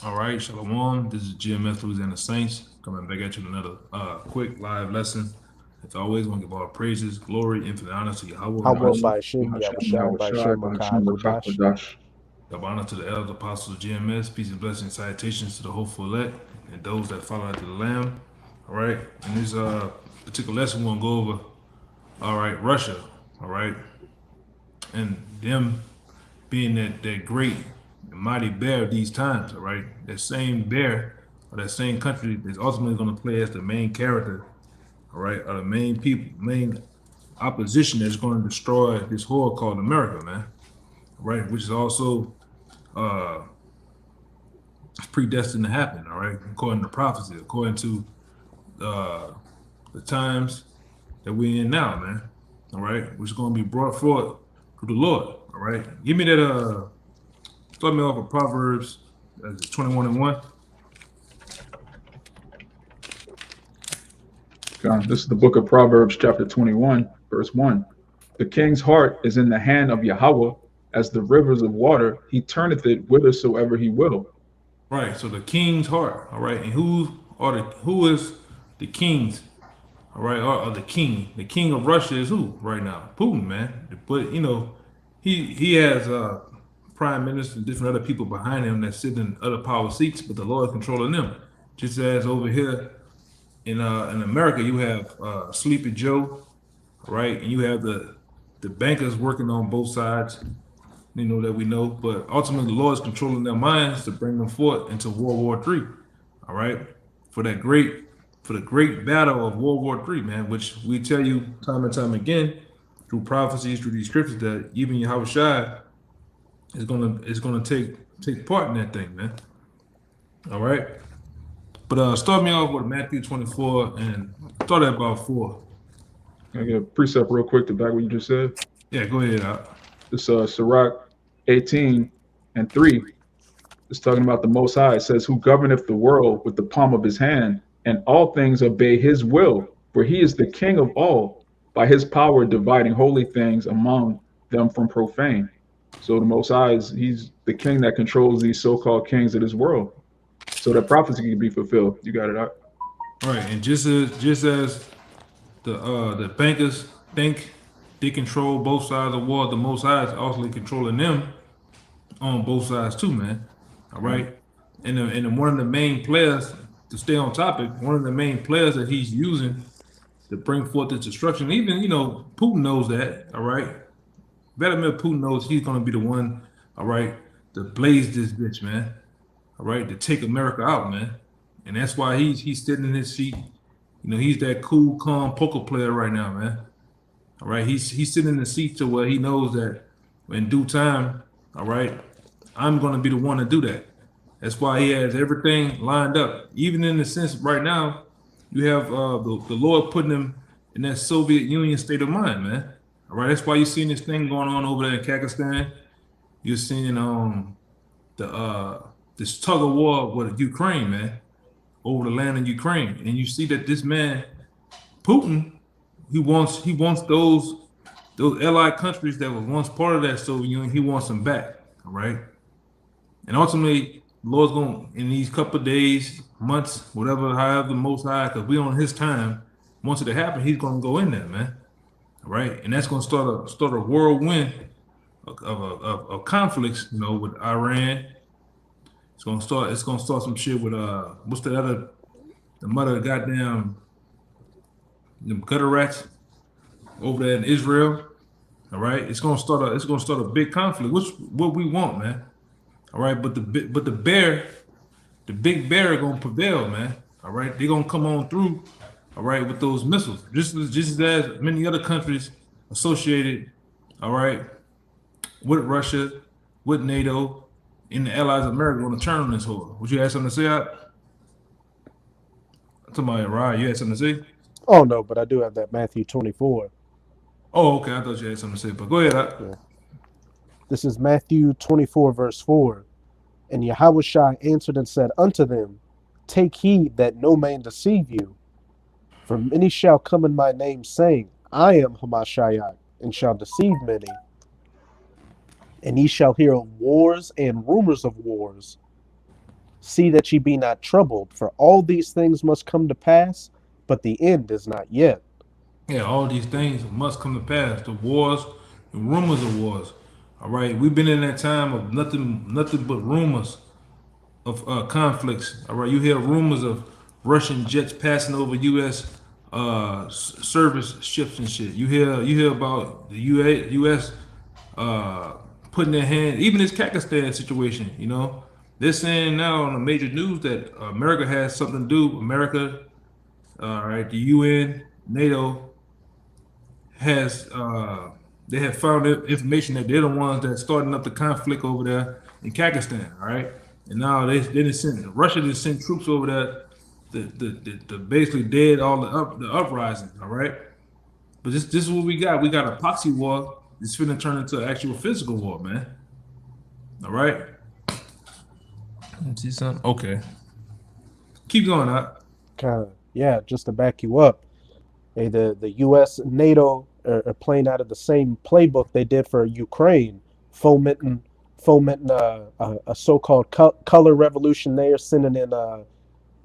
All right, Shalom. This is GMS Louisiana Saints coming back at you with another quick live lesson. As always, want to give all praises, glory, infinite honor to Yahweh How and about Hashem. by Shem Hashem Yahushai Yahweh by Shai, Shem Bahashem Makakodash? Rakakadash. Give honor to the elders, apostles of GMS. Peace and blessings, salutations to the hopeful elect and those that follow after the Lamb. All right, in this particular lesson, we're going to go over, all right, Russia, all right, and them being that great and mighty bear of these times, all right? That same bear or that same country is ultimately going to play as the main character, all right, or the main people, main opposition that's going to destroy this horde called America, man, all right? Which is also uh predestined to happen, all right, according to prophecy, according to uh the times that we're in now, man, all right, which is going to be brought forth through the Lord, all right? Give me that start me off with Proverbs 21 and 1. This is the book of Proverbs, chapter 21, verse 1. The king's heart is in the hand of Yahweh, as the rivers of water. He turneth it whithersoever he will. Right. So the king's heart. All right. And who is the kings? All right. Or the king. The king of Russia is who right now? Putin, man. But he has prime minister and different other people behind him that sit in other power seats, but the Lord is controlling them. Just as over here in America, you have Sleepy Joe, right? And you have the bankers working on both sides, that we know. But ultimately, the Lord is controlling their minds to bring them forth into World War III. All right, for the great battle of World War III, man, which we tell you time and time again through prophecies, through these scriptures, that even Yahweh Shai is gonna take part in that thing, man. All right. But start me off with Matthew 24 and start at about 4. Can I get a precept real quick to back what you just said? Yeah, go ahead. This Sirach 18 and 3. It's talking about the Most High. It says, who governeth the world with the palm of his hand, and all things obey his will, for he is the king of all, by his power dividing holy things among them from profane. So the Most High he's the king that controls these so-called kings of this world. So that prophecy can be fulfilled. You got it out. Right, and just as the bankers think they control both sides of the war, the Most High is also controlling them on both sides too, man. All right, and one of the main players, to stay on topic, one of the main players that he's using to bring forth this destruction. Even Putin knows that. All right, Vladimir Putin knows he's going to be the one. All right, to blaze this bitch, man. All right, to take America out, man. And that's why he's sitting in his seat. He's that cool, calm poker player right now, man. All right, he's sitting in the seat to where he knows that in due time, all right, I'm going to be the one to do that. That's why he has everything lined up. Even in the sense right now, you have the Lord putting him in that Soviet Union state of mind, man. All right, that's why you're seeing this thing going on over there in Kazakhstan. You're seeing this tug of war with Ukraine, man, over the land of Ukraine, and you see that this man Putin, he wants those allied countries that was once part of that Soviet Union. He wants them back, all right. And ultimately, the Lord's going in these couple of days, months, whatever, however the Most High, because we on His time. Once it happen, He's going to go in there, man. All right, and that's going to start a whirlwind of conflicts, with Iran. It's gonna start some shit with what's the mother of goddamn them gutter rats over there in Israel. All right, it's gonna start a big conflict, which what we want, man. All right, but the big bear gonna prevail, man. All right, they're gonna come on through. All right, with those missiles, just as many other countries associated. All right, with Russia, with NATO, and the allies of America gonna turn on this whole. Would you have something to say? Somebody, right? You had something to say? Oh no, but I do have that Matthew 24. Oh, okay. I thought you had something to say, but go ahead. Yeah. This is Matthew 24, verse 4. And Yahushua answered and said unto them, take heed that no man deceive you. For many shall come in my name, saying, I am Hamashiach, and shall deceive many. And ye shall hear of wars and rumors of wars. See that ye be not troubled, for all these things must come to pass, but the end is not yet. Yeah, all these things must come to pass. The wars, the rumors of wars. All right, we've been in that time of nothing but rumors of conflicts. All right, you hear rumors of Russian jets passing over U.S. Service ships and shit. You hear about the U.S. Putting their hand, even this Kakistan situation. They're saying now on the major news that America has something to do. America, all right, the UN, NATO has they have found information that they're the ones that starting up the conflict over there in Kakistan, all right? And now they didn't send Russia didn't send troops over there to basically dead all the uprising, all right? But this is what we got. We got a proxy war. It's finna turn into an actual physical war, man. All right. See something? Okay. Keep going up. Yeah, just to back you up, the U.S. and NATO are playing out of the same playbook they did for Ukraine, fomenting a so-called color revolution there, sending in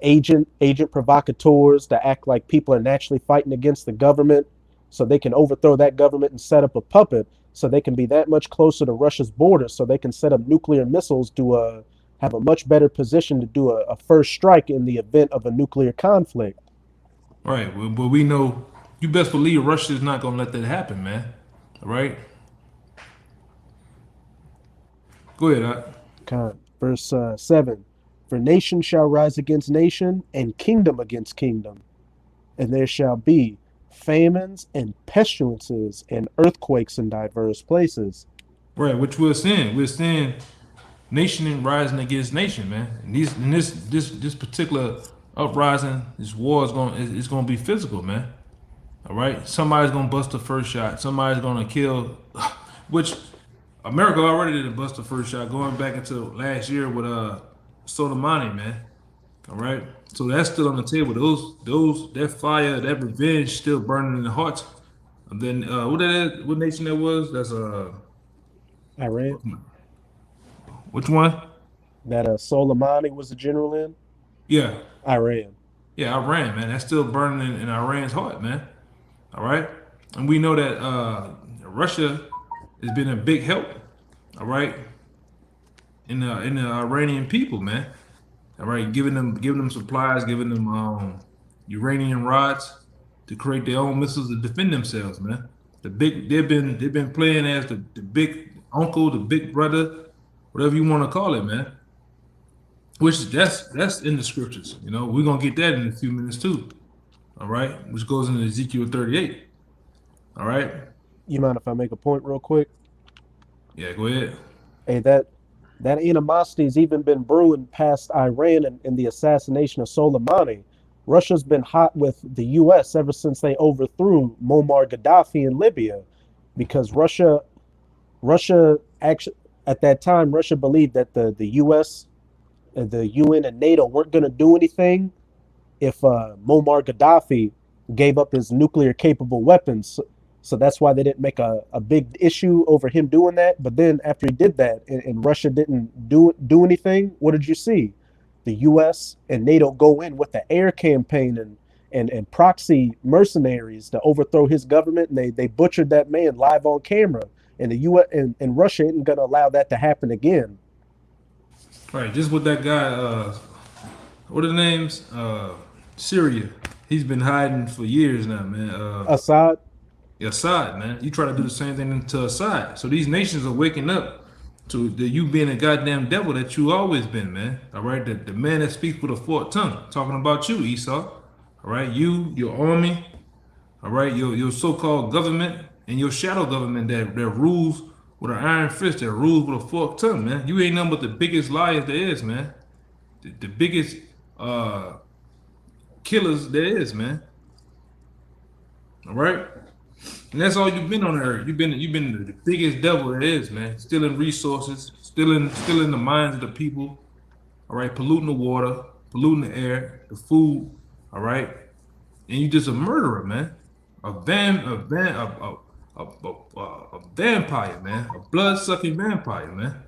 agent provocateurs to act like people are naturally fighting against the government so they can overthrow that government and set up a puppet so they can be that much closer to Russia's border so they can set up nuclear missiles to have a much better position to do a first strike in the event of a nuclear conflict. Right. But we know, you best believe Russia is not going to let that happen, man. All right. Go ahead. Verse 7. For nation shall rise against nation, and kingdom against kingdom. And there shall be famines and pestilences and earthquakes in diverse places. Right, which we're seeing. We're seeing nation rising against nation, man. And this particular uprising, this war is going to be physical, man. All right, somebody's going to bust the first shot. Somebody's going to kill, which America already did bust the first shot going back into last year with Soleimani, man. All right, so that's still on the table. That fire, that revenge, still burning in the hearts. And then what nation that was? That's Iran. Which one? That Soleimani was the general in? Yeah, Iran. yeah, Iran, man. That's still burning in Iran's heart, man. All right, and we know that Russia has been a big help. All right, in the Iranian people, man. All right, giving them supplies, giving them uranium rods to create their own missiles to defend themselves, man. They've been playing as the big uncle, the big brother, whatever you want to call it, man. Which that's in the scriptures. We're gonna get that in a few minutes too. All right, which goes into Ezekiel 38. All right. You mind if I make a point real quick? Yeah, go ahead. Hey, that animosity's even been brewing past Iran and the assassination of Soleimani. Russia's been hot with the U.S. ever since they overthrew Muammar Gaddafi in Libya, because Russia actually at that time Russia believed that the U.S., the UN, and NATO weren't going to do anything if Muammar Gaddafi gave up his nuclear capable weapons. So that's why they didn't make a big issue over him doing that. But then after he did that and Russia didn't do anything, what did you see? The US and NATO go in with the air campaign and proxy mercenaries to overthrow his government, and they butchered that man live on camera. And the US and Russia isn't gonna allow that to happen again. Right, just with that guy, what are the names? Syria. He's been hiding for years now, man. Assad. Assad, man. You try to do the same thing to Assad. So these nations are waking up to you being a goddamn devil that you always been, man. All right, the man that speaks with a forked tongue, talking about you, Esau. All right, you, your army, all right, your so-called government and your shadow government that rules with an iron fist, that rules with a forked tongue, man. You ain't nothing but the biggest liars there is, man. The biggest killers there is, man. All right. And that's all you've been on earth. You've been the biggest devil there is, man. Stealing resources, stealing the minds of the people. All right, polluting the water, polluting the air, the food. All right, and you just a murderer, man. A vampire, man. A blood-sucking vampire, man.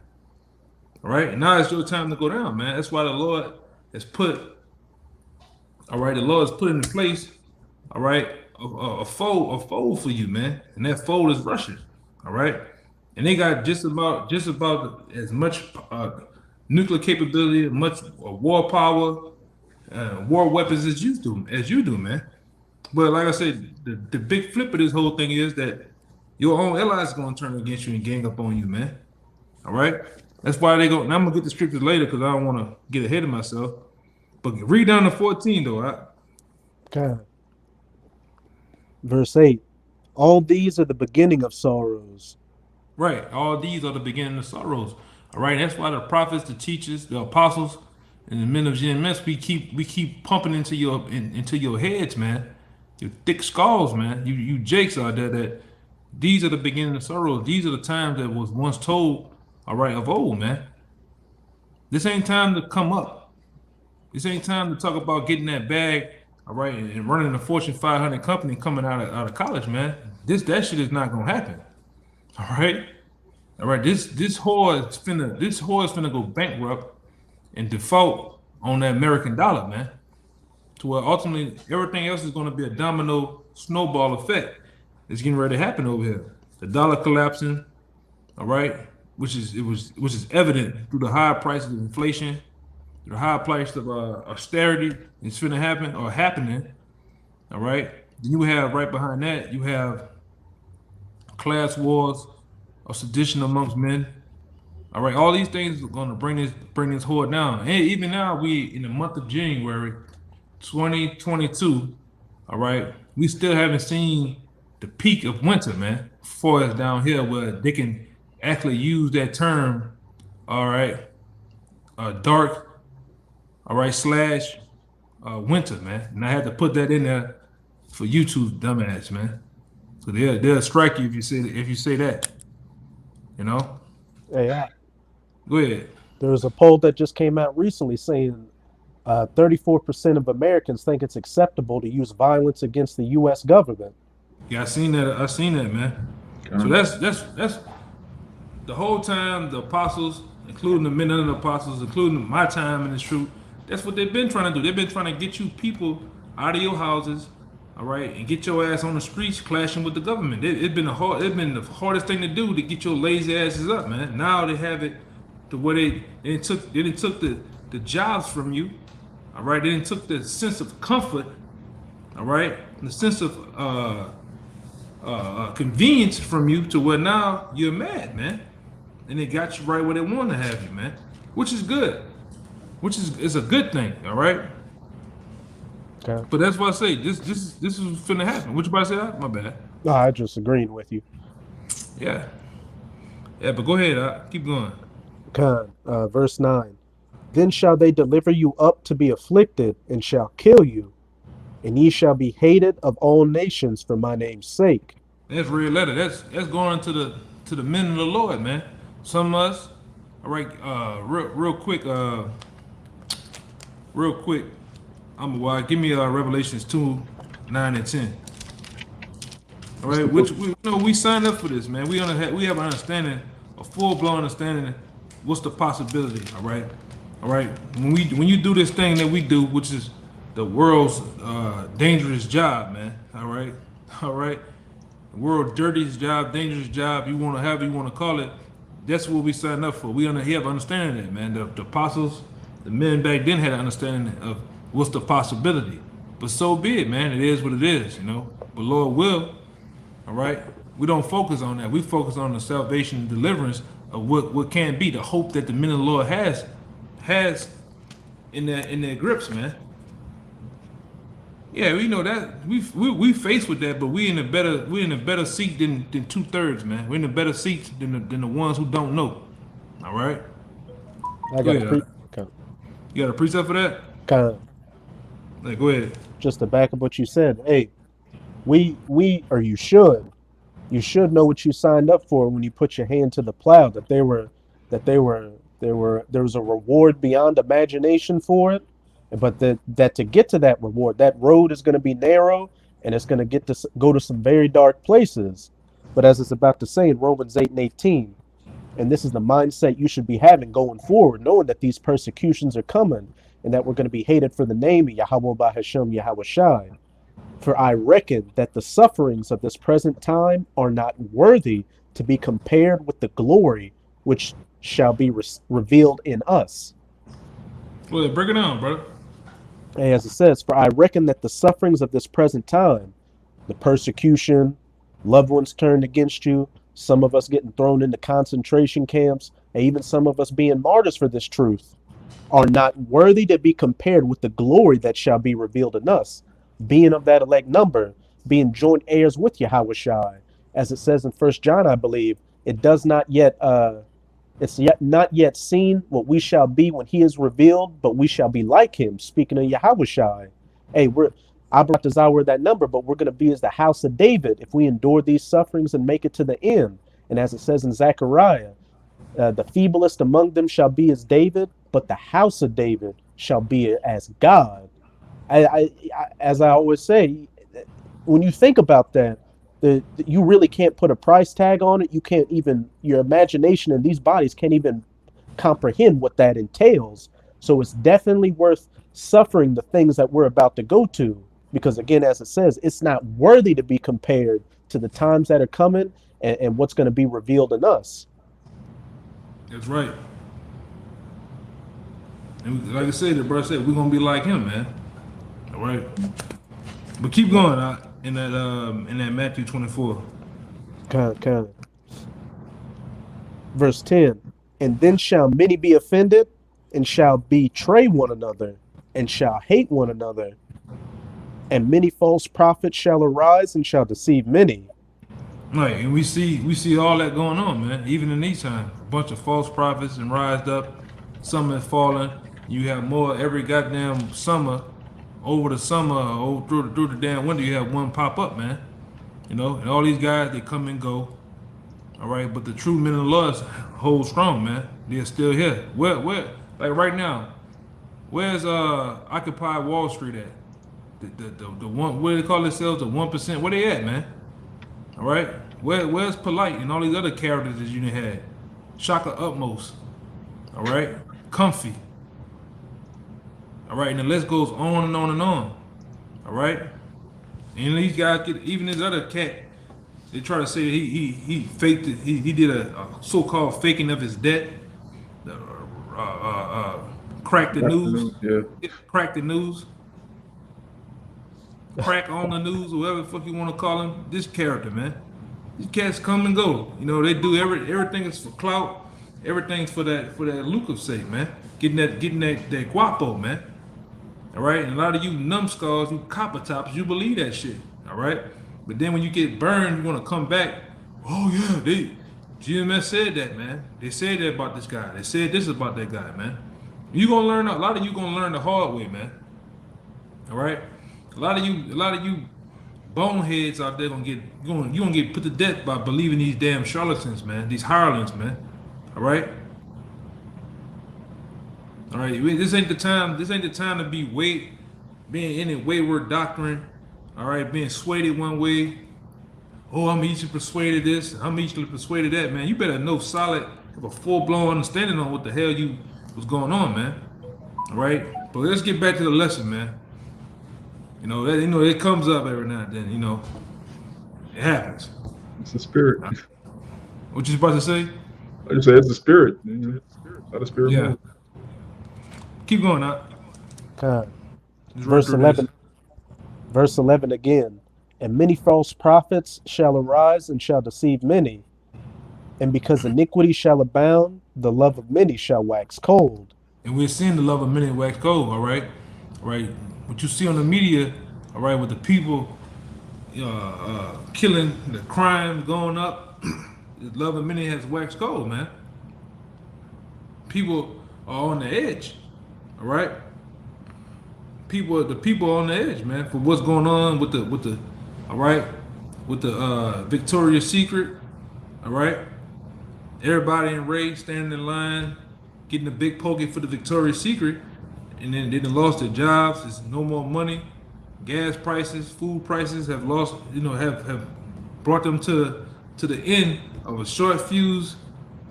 All right, and now it's your time to go down, man. That's why the Lord has put, all right, the Lord has put into place, all right, a foe for you, man, and that foe is Russia, all right, and they got just about as much nuclear capability, much war power, war weapons as you do, man. But like I said, the big flip of this whole thing is that your own allies are going to turn against you and gang up on you, man. All right. That's why they go. And I'm gonna get the scriptures later because I don't want to get ahead of myself. But read down to 14 though. Okay. Verse 8. All these are the beginning of sorrows. Right. All these are the beginning of sorrows. All right. That's why the prophets, the teachers, the apostles, and the men of GMS, we keep pumping into your heads, man. Your thick skulls, man. You jakes out there that these are the beginning of sorrows. These are the times that was once told, all right, of old, man. This ain't time to come up. This ain't time to talk about getting that bag, all right, and running a Fortune 500 company coming out of college, man. That shit is not gonna happen. All right, all right. This whore is finna go bankrupt and default on that American dollar, man. To where ultimately everything else is gonna be a domino snowball effect. It's getting ready to happen over here. The dollar collapsing, all right, which is evident through the high prices of inflation, the high price of austerity. It's finna happen or happening, all right. Then you have right behind that you have class wars or sedition amongst men. All right, all these things are gonna bring this horde down. And even now, we in the month of January, 2022. All right, we still haven't seen the peak of winter, man. For us down here, where they can actually use that term, all right, dark, all right, slash winter, man. And I had to put that in there for YouTube, dumbass, man. So they'll strike you if you say that. You know. Hey, Go ahead. there was a poll that just came out recently saying 34% of Americans think it's acceptable to use violence against the U.S. government. Yeah, I seen that, man. So that's the whole time the apostles, including the men under the apostles, including my time in this truth, that's what they've been trying to do. They've been trying to get you people out of your houses, all right, and get your ass on the streets clashing with the government. It's been the hardest thing to do to get your lazy asses up, man. Now they have it to where they took the jobs from you, all right. They took the sense of comfort, all right, the sense of convenience from you to where now you're mad, man, and they got you right where they want to have you, man, which is good, which is a good thing, all right. Okay. But that's why I say this is finna happen. What you about to say? My bad. No, I just agreeing with you. Yeah. But go ahead. Keep going. Okay. Verse 9. Then shall they deliver you up to be afflicted, and shall kill you, and ye shall be hated of all nations for my name's sake. That's red letter. That's going to the men of the Lord, man. Some of us. All right. Real quick. Give me Revelations 2, 9 and 10. All right, which we signed up for this, man. We have an understanding, a full-blown understanding. What's the possibility? All right. When you do this thing that we do, which is the world's dangerous job, man. All right. The world's dirtiest job, dangerous job. You want to call it. That's what we signed up for. We have an understanding of that, man. The apostles, the men back then had an understanding of what's the possibility. But so be it, man. It is what it is, you know. But Lord will, all right. We don't focus on that. We focus on the salvation and deliverance of what can be, the hope that the men of the Lord has in their grips, man. Yeah, we know that we faced with that, but we in a better seat than 2/3, man. We're in a better seat than the ones who don't know. All right. I got Okay. okay. You got a precept for that? Kind of Like, go ahead. just to back up what you said. Hey, you should know what you signed up for when you put your hand to the plow. That there was a reward beyond imagination for it, but that to get to that reward, that road is going to be narrow, and it's going to go to some very dark places. But as it's about to say in Romans 8 and 18, And this is the mindset you should be having going forward, knowing that these persecutions are coming and that we're going to be hated for the name of Yahweh Bahashem Yahweh Shai. For I reckon that the sufferings of this present time are not worthy to be compared with the glory which shall be revealed in us. Well, break it down, brother. As it says, for I reckon that the sufferings of this present time, the persecution, loved ones turned against you, some of us getting thrown into concentration camps, and even some of us being martyrs for this truth, are not worthy to be compared with the glory that shall be revealed in us, being of that elect number, being joint heirs with Yahweh Shai. As it says in 1 John, I believe, it does not yet not yet seen what we shall be when he is revealed, but we shall be like him. Speaking of Yahweh Shai. Hey, I brought the Zawar that number, but we're going to be as the house of David if we endure these sufferings and make it to the end. And as it says in Zechariah, the feeblest among them shall be as David, but the house of David shall be as God. As I always say, when you think about that, you really can't put a price tag on it. You can't even, your imagination and these bodies can't even comprehend what that entails. So it's definitely worth suffering the things that we're about to go to. Because again, as it says, it's not worthy to be compared to the times that are coming and what's going to be revealed in us. That's right. And like I said, the brother said, we're going to be like him, man. All right. But keep going in that Matthew 24. Verse 10, and then shall many be offended and shall betray one another and shall hate one another. And many false prophets shall arise and shall deceive many. Right, and we see all that going on, man. Even in these times, a bunch of false prophets and rised up, some have fallen. You have more every goddamn summer, over the summer, through the damn winter. You have one pop up, man. You know, and all these guys, they come and go. All right, but the true men of the Lord hold strong, man. They're still here. Where, like right now, where's Occupy Wall Street at? The one, what do they call themselves? The 1%. Where they at, man? All right. Where's Polite and all these other characters that you done had? Shaka Utmost. All right. Comfy. All right. And the list goes on and on and on. All right. And these guys get, even this other cat, they try to say that he faked it. He did a so-called faking of his debt. Crack the news. Yeah. Crack the news. Crack on the news, whatever the fuck you want to call him. This character, man. These cats come and go. You know, they do everything is for clout. Everything's for that lucrative sake, man. Getting that guapo, man. All right, and a lot of you numbskulls, you copper tops, you believe that shit. All right, but then when you get burned, you want to come back. Oh yeah, GMS said that, man. They said that about this guy. They said this about that guy, man. You gonna learn a lot of you gonna learn the hard way, man. All right. A lot of you boneheads out there you gonna get put to death by believing these damn charlatans, man. These hirelings, man. All right. All right. This ain't the time. This ain't the time to be being in a wayward doctrine. All right, being swayed one way. Oh, I'm easily persuaded this. I'm easily persuaded that, man. You better know solid, have a full-blown understanding on what the hell was going on, man. All right. But let's get back to the lesson, man. You know, it comes up every now and then, you know. It happens. It's the spirit. What you about to say? I just say it's the spirit. Let the spirit move. Keep going out. Verse 11. Verse 11 again. And many false prophets shall arise and shall deceive many. And because iniquity shall abound, the love of many shall wax cold. And we're seeing the love of many wax cold, all right? All right. What you see on the media, all right, with the people killing, the crime going up, the love of many has waxed cold, man. People are on the edge, all right. The people are on the edge, man, for what's going on with the, all right, with the Victoria's Secret, all right. Everybody in race standing in line, getting a big pokey for the Victoria's Secret. And then they lost their jobs. There's no more money. Gas prices, food prices have lost. You know, have brought them to the end of a short fuse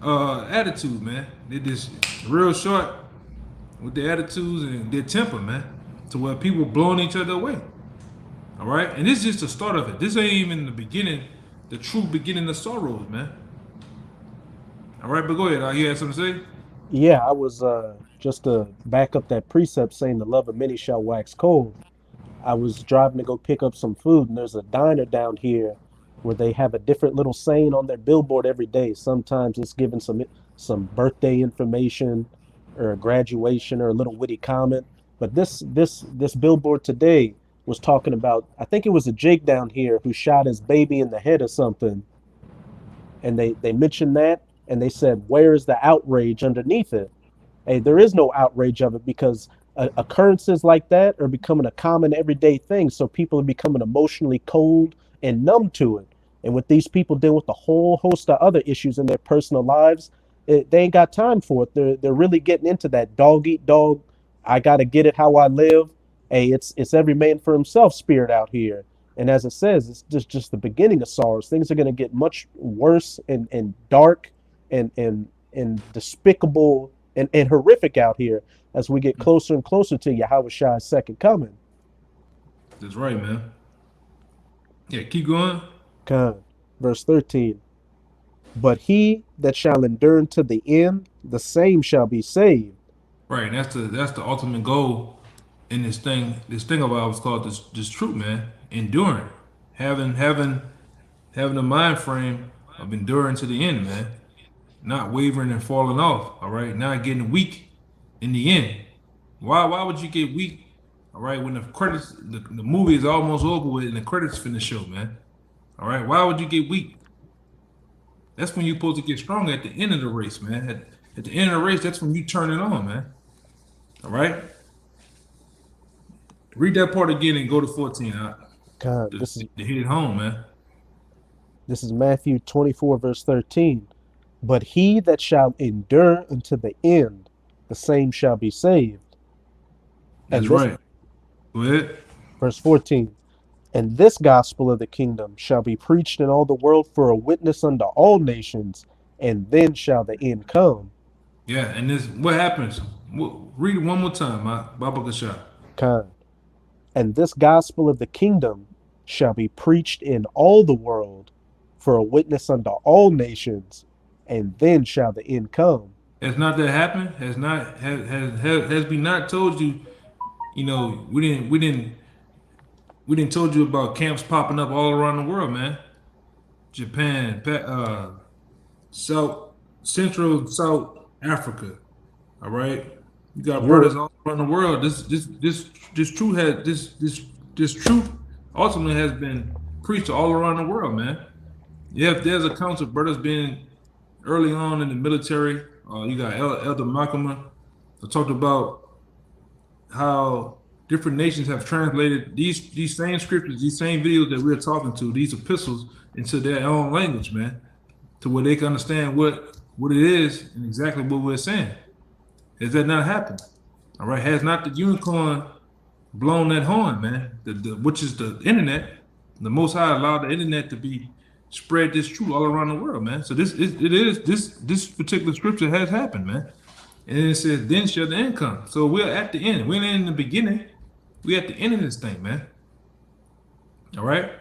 attitude, man. They just real short with their attitudes and their temper, man, to where people blowing each other away. All right, and this is just the start of it. This ain't even the beginning, the true beginning of sorrows, man. All right, but go ahead. You had something to say? Yeah, I was just to back up that precept saying the love of many shall wax cold. I was driving to go pick up some food, and there's a diner down here where they have a different little saying on their billboard every day. Sometimes it's giving some birthday information or a graduation or a little witty comment. But this billboard today was talking about, I think it was a Jake down here who shot his baby in the head or something, and they mentioned that, and they said, where is the outrage underneath it? Hey, there is no outrage of it because occurrences like that are becoming a common everyday thing. So people are becoming emotionally cold and numb to it. And with these people dealing with a whole host of other issues in their personal lives, they ain't got time for it. They're really getting into that dog eat dog. I got to get it how I live. Hey, it's every man for himself spirit out here. And as it says, it's just the beginning of sorrows. Things are going to get much worse and dark and despicable and horrific out here as we get closer and closer to Yahweh's second coming. That's right, man. Yeah, keep going. God. Verse 13. But he that shall endure to the end, the same shall be saved. Right, and that's the ultimate goal in this thing. This thing of ours called this truth, man. Enduring, having a mind frame of enduring to the end, man. Not wavering and falling off. All right, not getting weak in the end. Why would you get weak? All right, when the credits, the movie is almost over with and the credits finish show, man. All right, why would you get weak? That's when you're supposed to get stronger at the end of the race, man. At the end of the race, that's when you turn it on, man. All right. Read that part again and go to 14. God, To hit it home, man. this is Matthew 24, verse 13. But he that shall endure unto the end, the same shall be saved. That's And this, right. Go ahead. verse 14. And this gospel of the kingdom shall be preached in all the world for a witness unto all nations, and then shall the end come. Yeah, and this what happens. Read it one more time, Baba Kasha. God. And this gospel of the kingdom shall be preached in all the world for a witness unto all nations, and then shall the end come. Has not that happened? Has we not told you? You know, we didn't told you about camps popping up all around the world, man. Japan, South Africa. All right, you got brothers all around the world. This truth ultimately has been preached all around the world, man. Yeah, if there's accounts of brothers being early on in the military. You got Elder Makama. I talked about how different nations have translated these same scriptures, these same videos that we're talking to, these epistles into their own language, man, to where they can understand what it is and exactly what we're saying. Has that not happened? All right, has not the unicorn blown that horn, man? Which is the internet. The Most High allowed the internet to be spread this truth all around the world, man. So this particular scripture has happened, man. And it says, "Then shall the end come." So we're at the end. We're in the beginning. We're at the end of this thing, man. All right.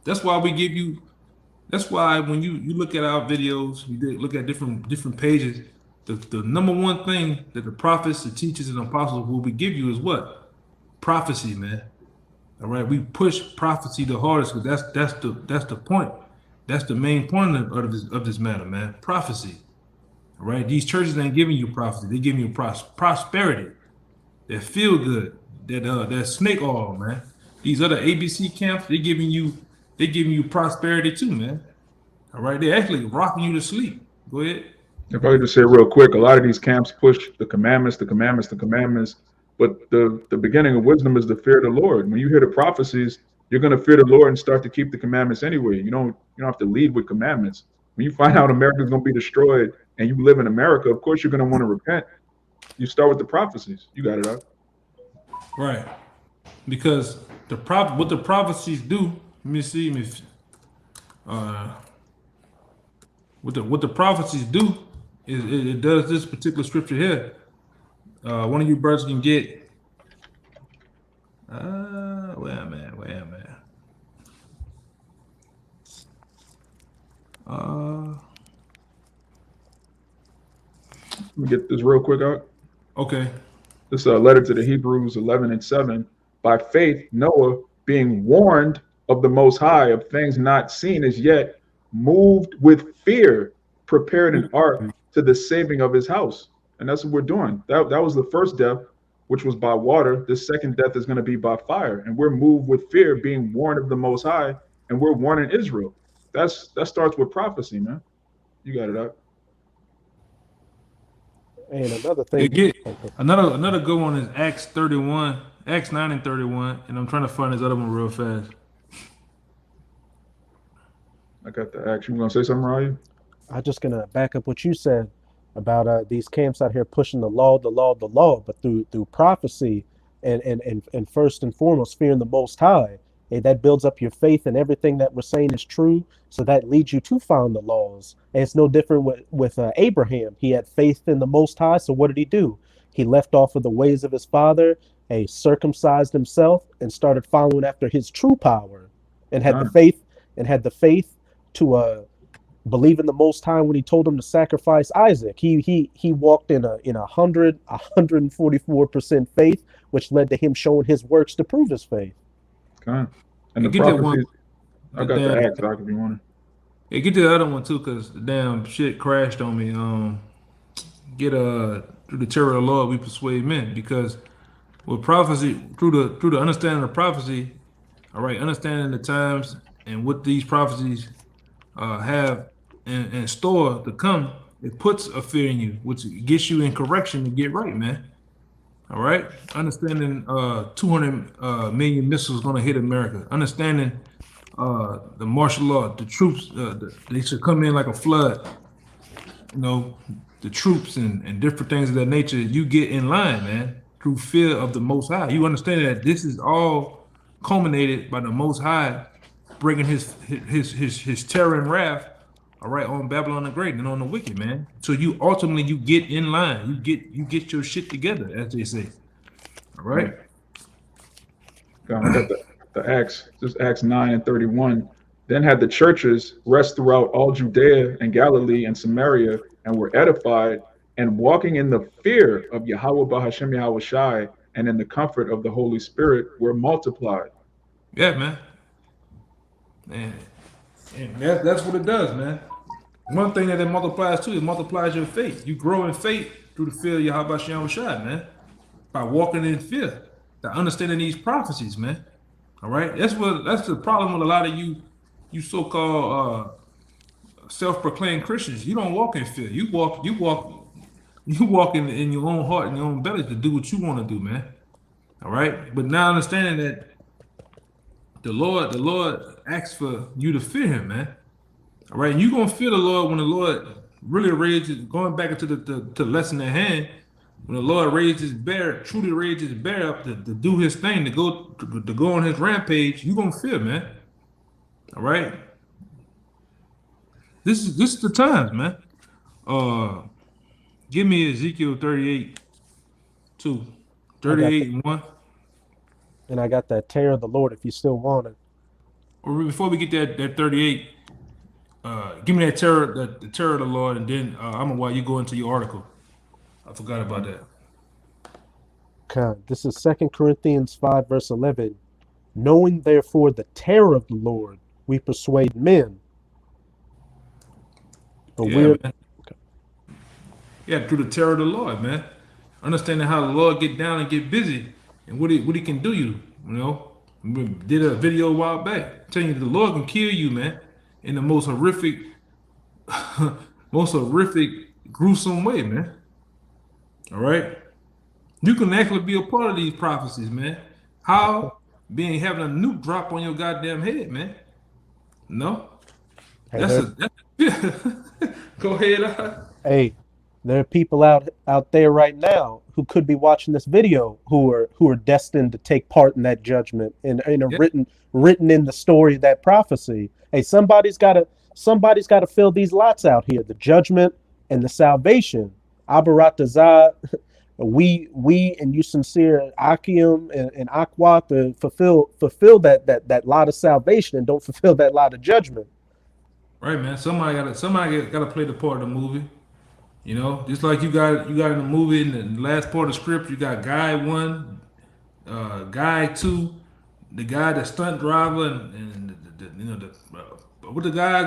That's why we give you. That's why when you look at our videos, you look at different pages. The number one thing that the prophets, the teachers, and apostles will give you is what? Prophecy, man. All right. We push prophecy the hardest because that's the point. That's the main point of this matter, man. Prophecy. All right. These churches ain't giving you prophecy. They're giving you prosperity. That feel good. That snake oil, man. These other ABC camps, they're giving you prosperity too, man. All right. They're actually rocking you to sleep. Go ahead. If I could just say real quick, a lot of these camps push the commandments, but the beginning of wisdom is the fear of the Lord. When you hear the prophecies, you're going to fear the Lord and start to keep the commandments anyway. You don't have to lead with commandments. When you find out America's going to be destroyed and you live in America, of course you're going to want to repent. You start with the prophecies. You got it out. Right. Because what the prophecies do, let me see if what the prophecies do it does this particular scripture here. One of you brothers can get. Where am I? Let me get this real quick out. Okay. This is a letter to the Hebrews 11:7. By faith, Noah, being warned of the Most High of things not seen as yet, moved with fear, prepared an ark to the saving of his house. And that's what we're doing. That was the first death, which was by water. The second death is going to be by fire. And we're moved with fear, being warned of the Most High, and we're warning Israel. That starts with prophecy, man. You got it out. And another thing, another good one is Acts 31, Acts 9 and 31, and I'm trying to find this other one real fast. I got the Acts. You gonna say something, Ryan? I'm just gonna back up what you said about these camps out here pushing the law, but through prophecy and first and foremost fearing the Most High. That builds up your faith, and everything that we're saying is true. So that leads you to find the laws. And it's no different with Abraham. He had faith in the Most High. So what did he do? He left off of the ways of his father, circumcised himself, and started following after his true power, and had the faith to believe in the Most High when he told him to sacrifice Isaac. He walked in a 144% faith, which led to him showing his works to prove his faith. And the prophecies, I got the Acts out if you want to. Get the other one too, because the damn shit crashed on me. Through the terror of the Lord we persuade men, because with prophecy, through the understanding of prophecy, all right, understanding the times and what these prophecies have in store to come, it puts a fear in you, which gets you in correction to get right, man. All right, understanding 200 million missiles going to hit America. Understanding the martial law, the troops, they should come in like a flood. You know, the troops and different things of that nature. You get in line, man, through fear of the Most High. You understand that this is all culminated by the Most High bringing his terror and wrath, all right, on Babylon the Great and on the wicked, man. So you ultimately get in line. You get your shit together, as they say. All right. I got the Acts, just Acts 9 and 31. Then had the churches rest throughout all Judea and Galilee and Samaria, and were edified, and walking in the fear of Yahweh Bahashem Yahweh Shai, and in the comfort of the Holy Spirit were multiplied. Yeah, man. And that's what it does, man. One thing that it multiplies too, it multiplies your faith. You grow in faith through the fear of Yahweh Shem Shai, man. By walking in fear, by understanding these prophecies, man. All right, that's the problem with a lot of you so-called self-proclaimed Christians. You don't walk in fear. You walk in your own heart and your own belly to do what you want to do, man. All right, but now understanding that the Lord asks for you to fear Him, man. All right, and you're gonna fear the Lord when the Lord really raises. Going back into the lesson at hand, when the Lord truly raised His bear up to do His thing, to go on His rampage, you're gonna fear, man. All right, this is the times, man. Give me Ezekiel 38:2, 38:1. And I got that terror of the Lord if you still want it. Or before we get that 38, give me that terror, the terror of the Lord, and then I'm gonna while you go into your article. I forgot about that. Okay, this is 2 Corinthians 5, verse 11. Knowing therefore the terror of the Lord, we persuade men. But yeah, through the terror of the Lord, man. Understanding how the Lord get down and get busy, and what he can do you know. We did a video a while back telling you the Lord can kill you, man, in the most horrific, gruesome way, man. All right, you can actually be a part of these prophecies, man. How? Being having a nuke drop on your goddamn head, man. No, hey, go ahead. Hey, there are people out there right now who could be watching this video who are destined to take part in that judgment and written in the story of that prophecy. Hey, somebody's got to fill these lots out here. The judgment And the salvation, Abaratazah, we and you sincere Akim and Aqua to fulfill that lot of salvation and don't fulfill that lot of judgment. Right, man. Somebody gotta play the part of the movie. You know, just like you got in the movie in the last part of the script, you got guy one, guy two, the guy the stunt driver, and you know what the guy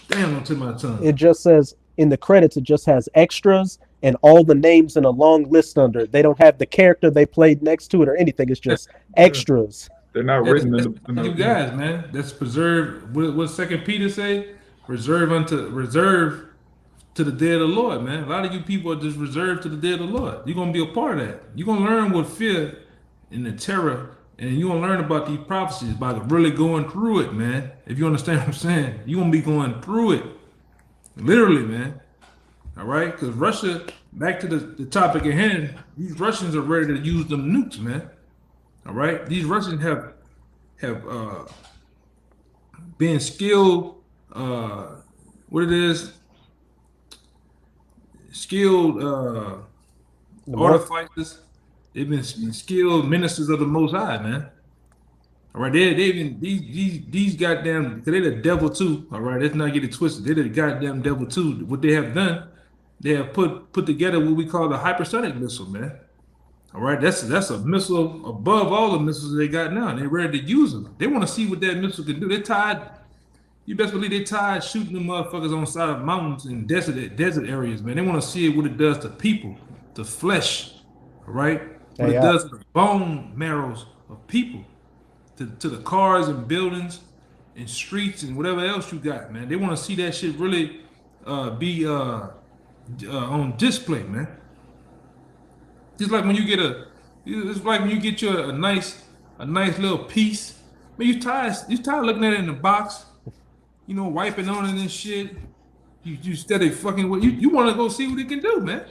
damn, don't tip my tongue. It just says in the credits, it just has extras and all the names in a long list under it. They don't have the character they played next to it or anything. It's just extras. They're not written in the You guys, man, that's preserved. What Second Peter say? Reserve to the day of the Lord, man. A lot of you people are just reserved to the day of the Lord. You're gonna be a part of that. You're gonna learn what fear and the terror, and you're gonna learn about these prophecies by really going through it, man. If you understand what I'm saying, you're gonna be going through it, literally, man. All right, because Russia. Back to the topic at hand. These Russians are ready to use them nukes, man. All right, these Russians have been skilled. What it is? Skilled artificers. They've been skilled ministers of the Most High, man. All right, they even these goddamn, because they're the devil too. All right, let's not get it twisted. They're the goddamn devil too. What they have done, they have put together what we call the hypersonic missile, man. All right, that's a missile above all the missiles they got now. And they're ready to use them. They want to see what that missile can do. They're tired. You best believe they're tired shooting them motherfuckers on the side of mountains and desert areas, man. They want to see what it does to people, to flesh, all right? What it does to the bone marrows of people, to the cars and buildings and streets and whatever else you got, man. They want to see that shit really be on display, man. Just like when you get it's like when you get you a nice little piece. Man, you tired looking at it in the box. You know, wiping on it and shit. You steady fucking with you want to go see what it can do, man.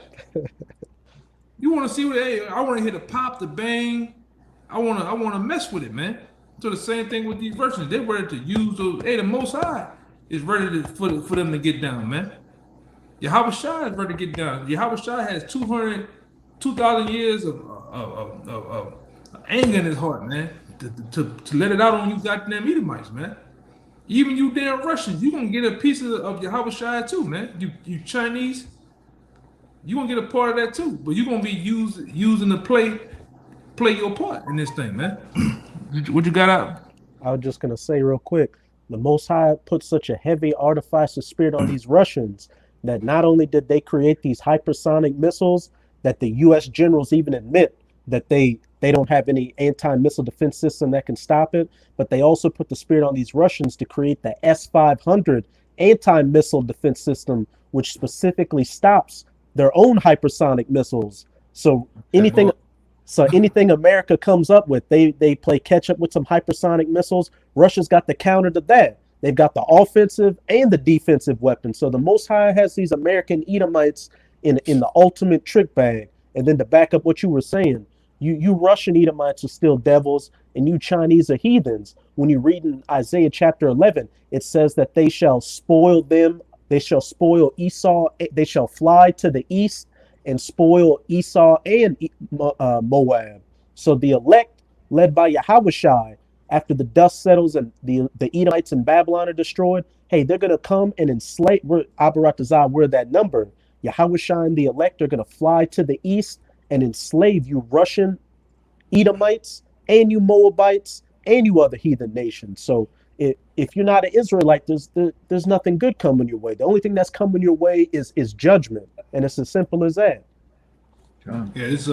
You want to see what I want to hear the pop, the bang. I want to mess with it, man. So the same thing with these Russians. They're ready to use those. Hey, the Most High is ready for them to get down, man. Yahweh Shai is ready to get down. Yahweh Shai has 2,000 years of anger in his heart, man. To let it out on you goddamn Edomites, man. Even you damn Russians, you gonna get a piece of Yahweh Shai too, man. You Chinese, you gonna get a part of that too. But you gonna be using to play your part in this thing, man. What you got out? I was just gonna say real quick, the Most High put such a heavy artificer spirit on these Russians that not only did they create these hypersonic missiles, that the U.S. generals even admit that they don't have any anti-missile defense system that can stop it, but they also put the spirit on these Russians to create the S-500 anti-missile defense system, which specifically stops their own hypersonic missiles. So anything America comes up with, they play catch up with some hypersonic missiles. Russia's got the counter to that. They've got the offensive and the defensive weapons. So the Most High has these American Edomites in the ultimate trick bag. And then to back up what you were saying, you Russian Edomites are still devils, and you Chinese are heathens. When you read in Isaiah chapter 11, it says that they shall spoil them. They shall spoil Esau. They shall fly to the east and spoil Esau and Moab. So the elect, led by Yahweh Shai, after the dust settles and the Edomites in Babylon are destroyed, hey, they're going to come and enslave. Abaratazah, we're that number. Yahweh Shai and the elect are going to fly to the east and enslave you Russian Edomites and you Moabites and you other heathen nations. So if you're not an Israelite, there's nothing good coming your way. The only thing that's coming your way is judgment, and it's as simple as that. Yeah, this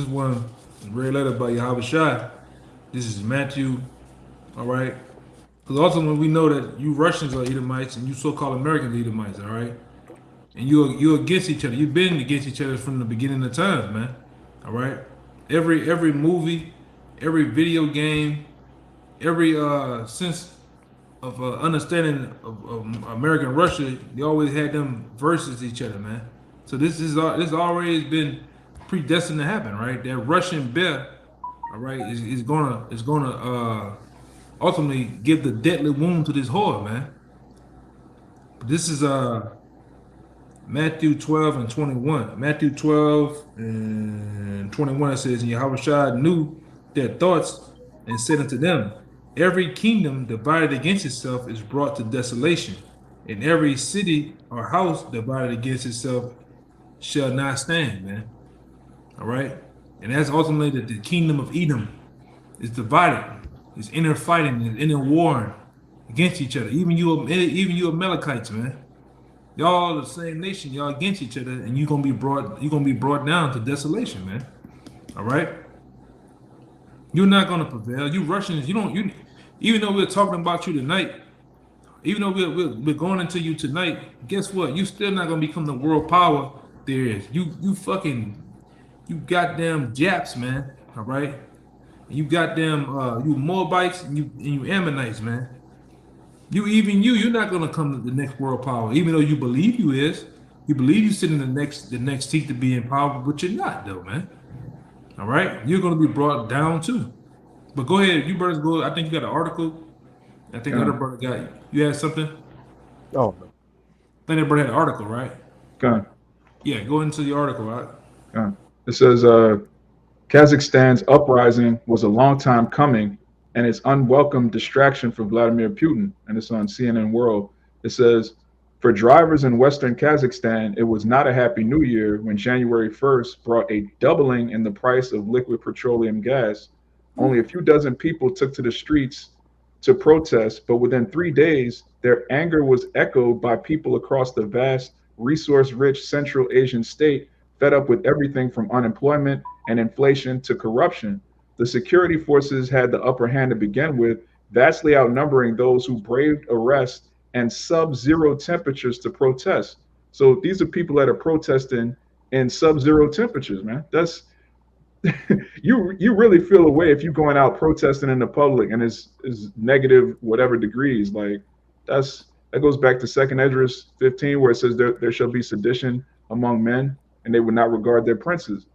one read letter by Yahweh Shai. This is Matthew. All right, because ultimately we know that you Russians are Edomites and you so-called Americans are Edomites. All right. And you're against each other. You've been against each other from the beginning of times, man. All right. Every movie, every video game, every sense of understanding of American Russia, they always had them versus each other, man. So this already been predestined to happen, right? That Russian bear, all right, is gonna ultimately give the deadly wound to this whore, man. This is Matthew 12 and 21. Matthew 12 and 21 it says, and Yahushua knew their thoughts and said unto them, every kingdom divided against itself is brought to desolation, and every city or house divided against itself shall not stand, man. All right? And that's ultimately that the kingdom of Edom is divided. It's inner fighting and inner warring against each other. Even you Amalekites, man. Y'all the same nation, y'all against each other, and you're gonna be brought down to desolation, man. All right? You're not gonna prevail. You Russians, even though we're talking about you tonight, even though we're going into you tonight, guess what? You still not gonna become the world power there is. You goddamn Japs, man. All right? You goddamn you Moabites and you Ammonites, man. You're not gonna come to the next world power, even though you believe you is. You believe you sit in the next seat to be in power, but you're not though, man. All right, you're gonna be brought down too. But go ahead, you brothers go. I think you got an article. I think the other brother got you had something. Oh, no. I think that brother had an article, right? Gone. Yeah, go into the article, right? Gone. It says Kazakhstan's uprising was a long time coming and its unwelcome distraction for Vladimir Putin. And it's on CNN World. It says, for drivers in Western Kazakhstan, it was not a happy new year when January 1st brought a doubling in the price of liquid petroleum gas. Only a few dozen people took to the streets to protest, but within 3 days, their anger was echoed by people across the vast, resource-rich Central Asian state, fed up with everything from unemployment and inflation to corruption. The security forces had the upper hand to begin with, vastly outnumbering those who braved arrest and sub-zero temperatures to protest. So these are people that are protesting in sub-zero temperatures, man. That's you really feel a way if you're going out protesting in the public and it's negative whatever degrees. Like that goes back to 2nd Esdras 15, where it says there shall be sedition among men, and they would not regard their princes.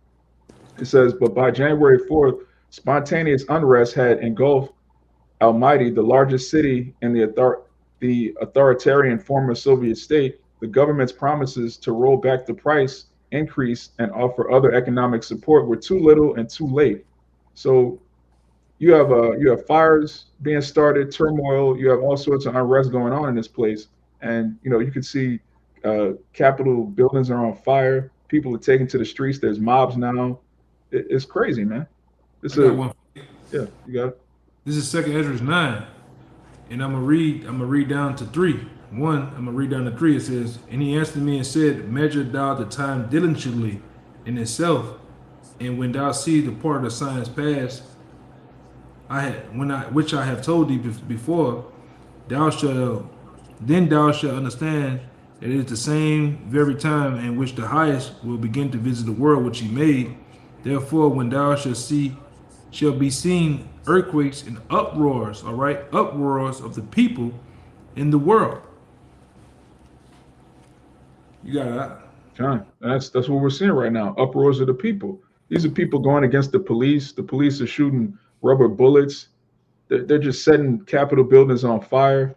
It says, but by January 4th, spontaneous unrest had engulfed Almaty, the largest city in the authoritarian former Soviet state. The government's promises to roll back the price increase and offer other economic support were too little and too late. So you have fires being started, turmoil, you have all sorts of unrest going on in this place. And you can see Capitol buildings are on fire, people are taken to the streets, there's mobs now. It's crazy, man. Yeah, you got it. This is 2nd Esdras 9, and I'm gonna read down to 3. I'm gonna read down to 3. It says, and he answered me and said, measure thou the time diligently in itself, and when thou see the part of the signs past, which I have told thee before, thou shalt understand that it is the same very time in which the highest will begin to visit the world which he made. Therefore, when thou shall be seen earthquakes and uproars, all right, uproars of the people in the world. You got that? John, that's what we're seeing right now. Uproars of the people. These are people going against the police. The police are shooting rubber bullets. They're just setting Capitol buildings on fire.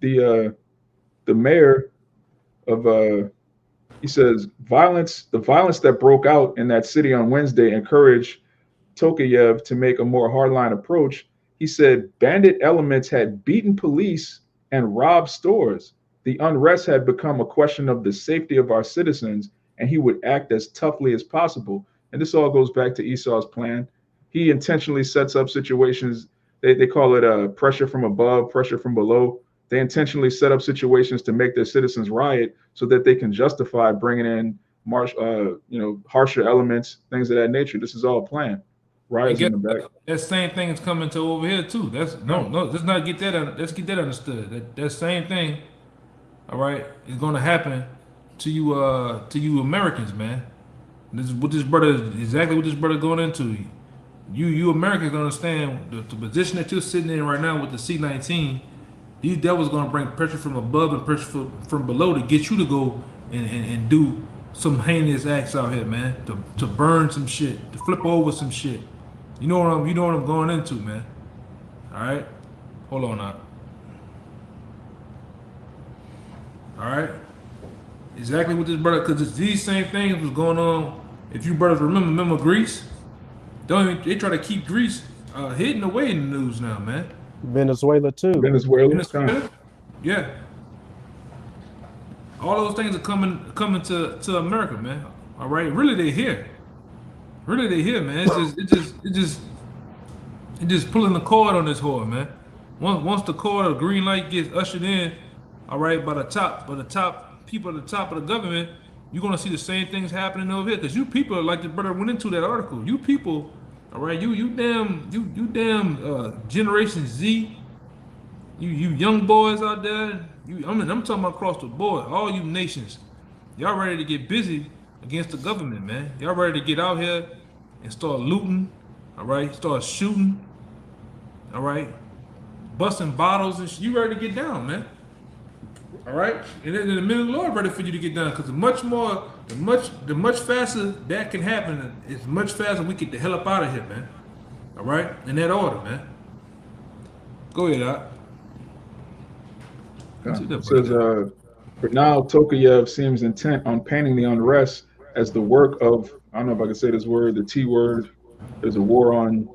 The mayor of he says the violence that broke out in that city on Wednesday encouraged Tokayev to make a more hardline approach. He said bandit elements had beaten police and robbed stores. The unrest had become a question of the safety of our citizens, and he would act as toughly as possible. And this all goes back to Esau's plan. He intentionally sets up situations. They call it pressure from above, pressure from below. They intentionally set up situations to make their citizens riot so that they can justify bringing in harsher elements, things of that nature. This is all planned. Riots in the back. That same thing is coming to over here too. Let's not get that. Let's get that understood. That same thing, all right, is going to happen to you Americans, man. This is what this brother going into. You Americans understand the position that you're sitting in right now with the C-19. These devils going to bring pressure from above and pressure from below to get you to go and do some heinous acts out here, man. To burn some shit, to flip over some shit. You know what I'm going into, man. All right, hold on now. All right, exactly what this brother, because these same things was going on. If you brothers remember Greece? Don't even, they try to keep Greece hidden away in the news now, man. Venezuela too. Venezuela. Venezuela? Yeah. All those things are coming to America, man. All right, really they here. Really they here, man. It just pulling the cord on this whore, man. Once the cord of green light gets ushered in, all right, by the top people at the top of the government, you're gonna see the same things happening over here. Cause you people, like the brother went into that article, you people, all right, you damn Generation Z, you young boys out there, I'm talking about across the board, all you nations, y'all ready to get busy against the government, man. Y'all ready to get out here and start looting, all right, start shooting, all right, busting bottles and you ready to get down, man. All right, and then the minute of the Lord ready for you to get down, because the much faster that can happen, it's much faster we get the hell up out of here, man. All right, in that order, man. Go ahead, Doc. It says, for now, Tokayev seems intent on painting the unrest as the work of, I don't know if I can say this word, the T word. There's a war on,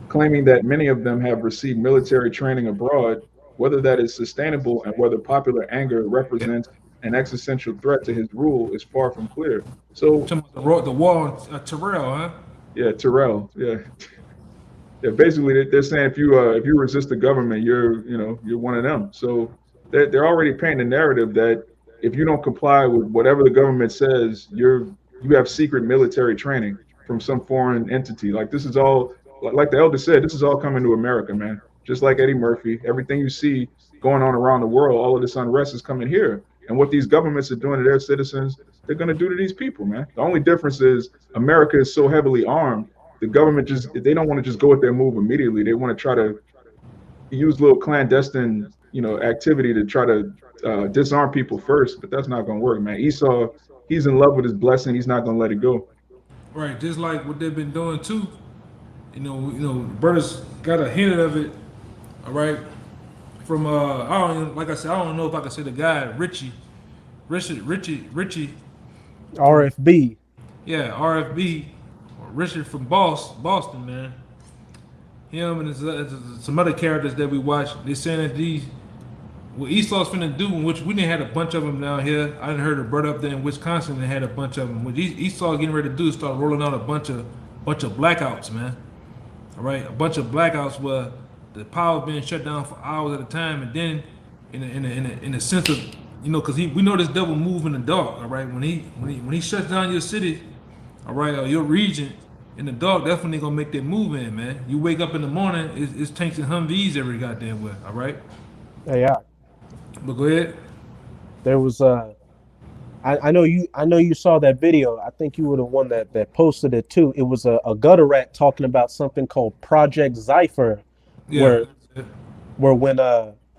claiming that many of them have received military training abroad. Whether that is sustainable and whether popular anger represents an existential threat to his rule is far from clear. So the war on Terrell, huh? Yeah, Terrell. Yeah. Yeah, basically they're saying if you resist the government, you're one of them. So they're already painting the narrative that if you don't comply with whatever the government says, you have secret military training from some foreign entity. Like this is all, like the elder said, this is all coming to America, man. Just like Eddie Murphy, everything you see going on around the world, all of this unrest is coming here. And what these governments are doing to their citizens, they're going to do to these people, man. The only difference is America is so heavily armed. The government they don't want to just go with their move immediately. They want to try to use little clandestine, activity to try to disarm people first. But that's not going to work, man. Esau, he's in love with his blessing. He's not going to let it go. Right, just like what they've been doing too. Brothers got a hint of it. All right, from like I said, I don't know if I can say the guy Richie, RFB. Yeah, RFB, Richard from Boston, man. Him and some other characters that we watch. They're saying that what Esau's finna do, which we didn't have a bunch of them down here. I didn't heard a brother up there in Wisconsin that had a bunch of them. What Esau getting ready to do is start rolling out a bunch of blackouts, man. All right, a bunch of blackouts where the power being shut down for hours at a time, and then in a sense of because we know this devil move in the dark. All right, when he shuts down your city, all right, or your region in the dark, that's when they gonna make that move in, man. You wake up in the morning, it's tanks and Humvees every goddamn way. All right. Yeah. But go ahead. There was I know you saw that video. I think you were the one that posted it too. It was a gutter rat talking about something called Project Zypher. Yeah. Where when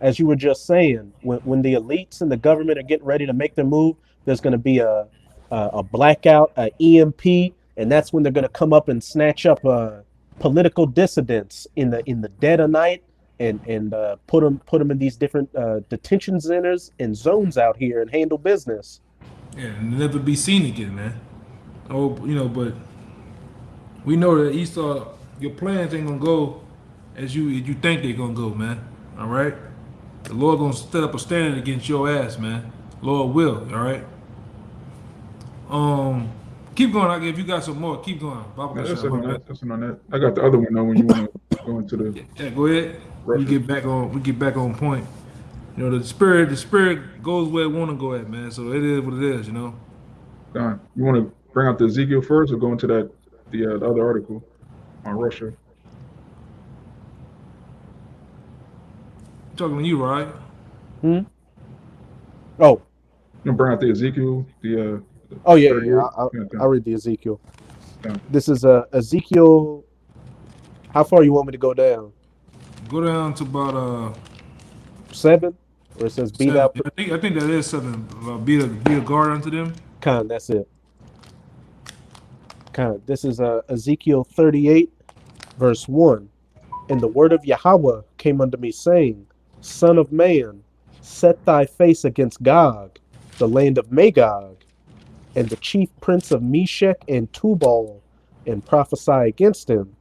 as you were just saying, when the elites and the government are getting ready to make their move, there's going to be a blackout, a EMP, and that's when they're going to come up and snatch up political dissidents in the dead of night and put them in these different detention centers and zones out here and handle business. Yeah, and never be seen again, man. Oh, but we know that Esau, your plans ain't gonna go as you think they're gonna go, man. All right, the Lord gonna set up a standard against your ass, man. Lord will, all right. Keep going. If you got some more, keep going. That's on that. I got the other one though. When you want to go into the go ahead. We get back on point. The spirit goes where it want to go at, man. So it is what it is, Don, you want to bring out the Ezekiel first, or go into the other article on Russia? I'm talking to you, right? Oh. You bring out the Ezekiel, Oh yeah. I'll read the Ezekiel. Yeah. This is Ezekiel. How far you want me to go down? Go down to about 7, where it says be thou. I think that is 7. Be a guard unto them. That's it. This is Ezekiel 38, verse 1. And the word of Yahweh came unto me, saying, Son of man, Set thy face against Gog, the land of Magog, and the chief prince of Meshech and Tubal, and prophesy against him,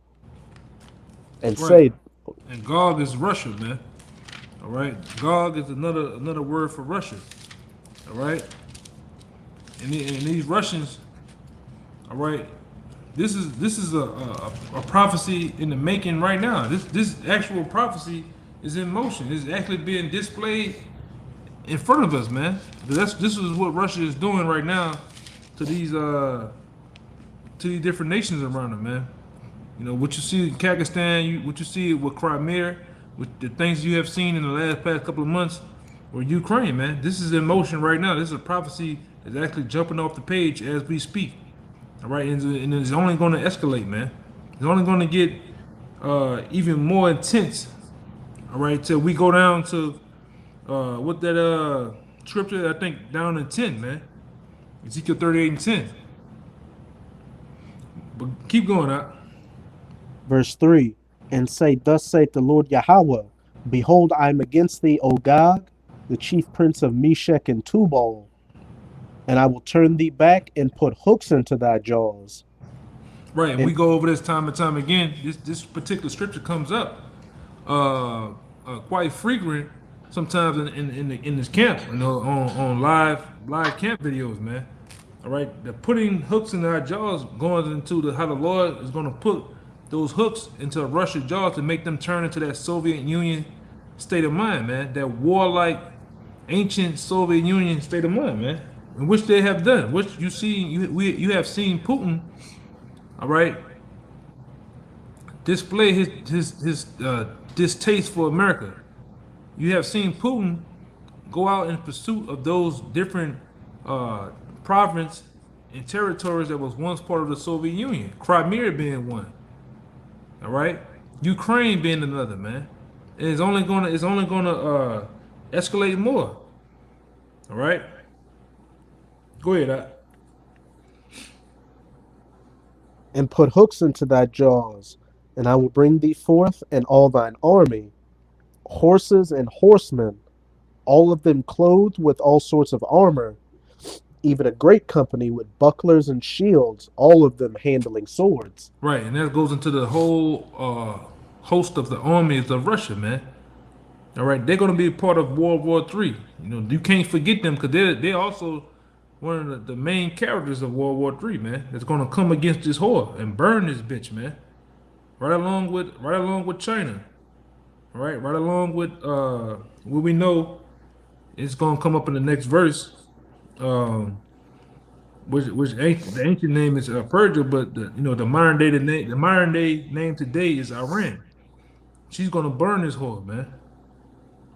and Right. say, And Gog is Russia, man. All right. Gog is another word for Russia. All right. And these Russians, all right. This is a prophecy in the making right now. This actual prophecy is in motion. It's actually being displayed in front of us, man. This is what Russia is doing right now to these different nations around them, man. You know what you see in Kazakhstan, what you see with Crimea, with the things you have seen in the past couple of months, or Ukraine, man. This is in motion right now. This is a prophecy that's actually jumping off the page as we speak. All right, and it's only going to escalate, man. It's only going to get even more intense. All right, till we go down to what that scripture, I think down in 10, man. Ezekiel 38 and 10. But keep going out. verse 3, and say, Thus saith the Lord Yahweh, Behold, I am against thee, O Gog, the chief prince of Meshech and Tubal, and I will turn thee back and put hooks into thy jaws. Right, and we go over this time and time again. This particular scripture comes up quite frequent sometimes in this camp, you know, on live camp videos, man. All right, the putting hooks in our jaws going into how the Lord is going to put those hooks into Russia's jaws to make them turn into that Soviet Union state of mind, man. That warlike, ancient Soviet Union state of mind, man. In which they have done, which you see, you have seen Putin, all right, display his distaste for America. You have seen Putin go out in pursuit of those different provinces and territories that was once part of the Soviet Union. Crimea being one. All right, Ukraine being another, man. And it's only gonna escalate more. All right. Go ahead. And put hooks into thy jaws, and I will bring thee forth and all thine army, horses and horsemen, all of them clothed with all sorts of armor, even a great company with bucklers and shields, all of them handling swords. Right, and that goes into the whole host of the armies of Russia, man. All right, they're going to be part of World War III. You know, you can't forget them because they're also one of the main characters of World War III, man. That's going to come against this whore and burn this bitch, man. Right along with China. All right, right along with what we know is going to come up in the next verse. Which the ancient name is Persia, but the modern day name today is Iran. She's gonna burn this whore, man.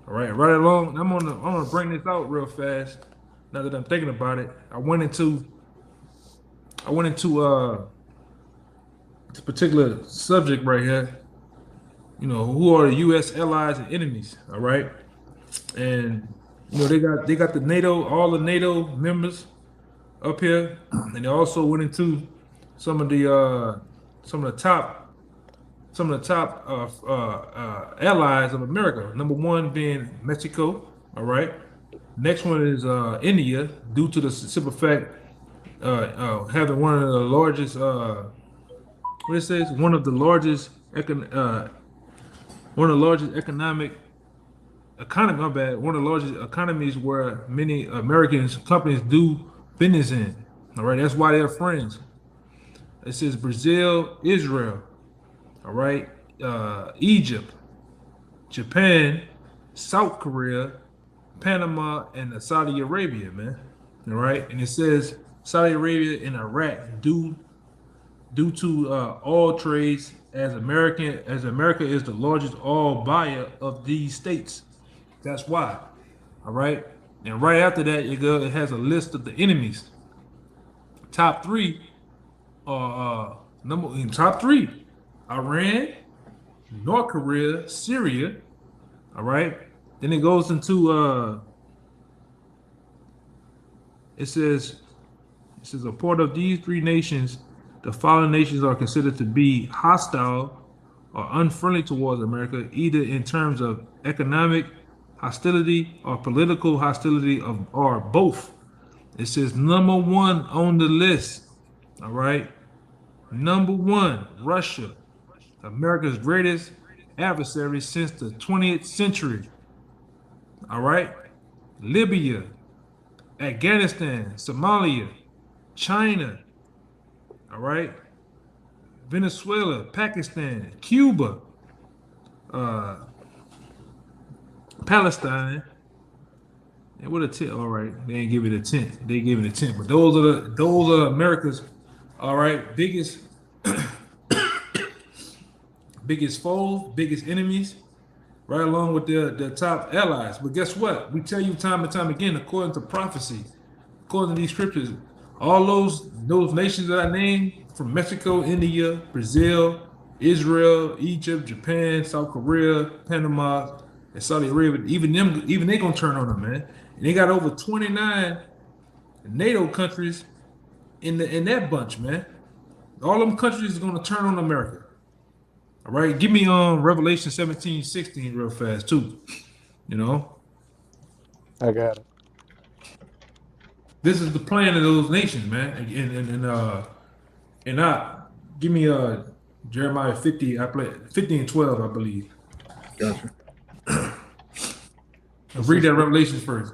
All right, right along. I'm gonna bring this out real fast. Now that I'm thinking about it, I went into this particular subject right here. You know, who are the U.S. allies and enemies? All right, and they got the NATO, all the NATO members up here, and they also went into some of the top allies of America. Number one being Mexico. All right. Next one is India, due to the simple fact having one of the largest one of the largest economies where many American companies do business in. All right, that's why they're friends. It says Brazil, Israel, all right, Egypt, Japan, South Korea, Panama, and Saudi Arabia, man. All right, and it says Saudi Arabia and Iraq due to oil trades, as America is the largest oil buyer of these states. That's why. All right. And right after that, it has a list of the enemies. Top three top three: Iran, North Korea, Syria. All right. Then it goes into it says a part of these three nations, the following nations are considered to be hostile or unfriendly towards America, either in terms of economic hostility or political hostility or both. It says number one on the list. All right. Number one, Russia, America's greatest adversary since the 20th century. All right. Libya, Afghanistan, Somalia, China. All right. Venezuela, Pakistan, Cuba, Palestine. And what a tent. All right, they ain't give it a tent. They give it a tent. But those are America's, all right, biggest foes, biggest enemies, right along with their top allies. But guess what? We tell you time and time again, according to prophecy, according to these scriptures, all those nations that I named, from Mexico, India, Brazil, Israel, Egypt, Japan, South Korea, Panama, and Saudi Arabia, even they gonna turn on them, man. And they got over 29 NATO countries in that bunch, man. All them countries are gonna turn on America. All right, give me Revelation 17:16 real fast too. You know, I got it. this is the plan of those nations, man. And give me Jeremiah 50. I play 50 and 12, I believe. Gotcha. Read that Revelation first.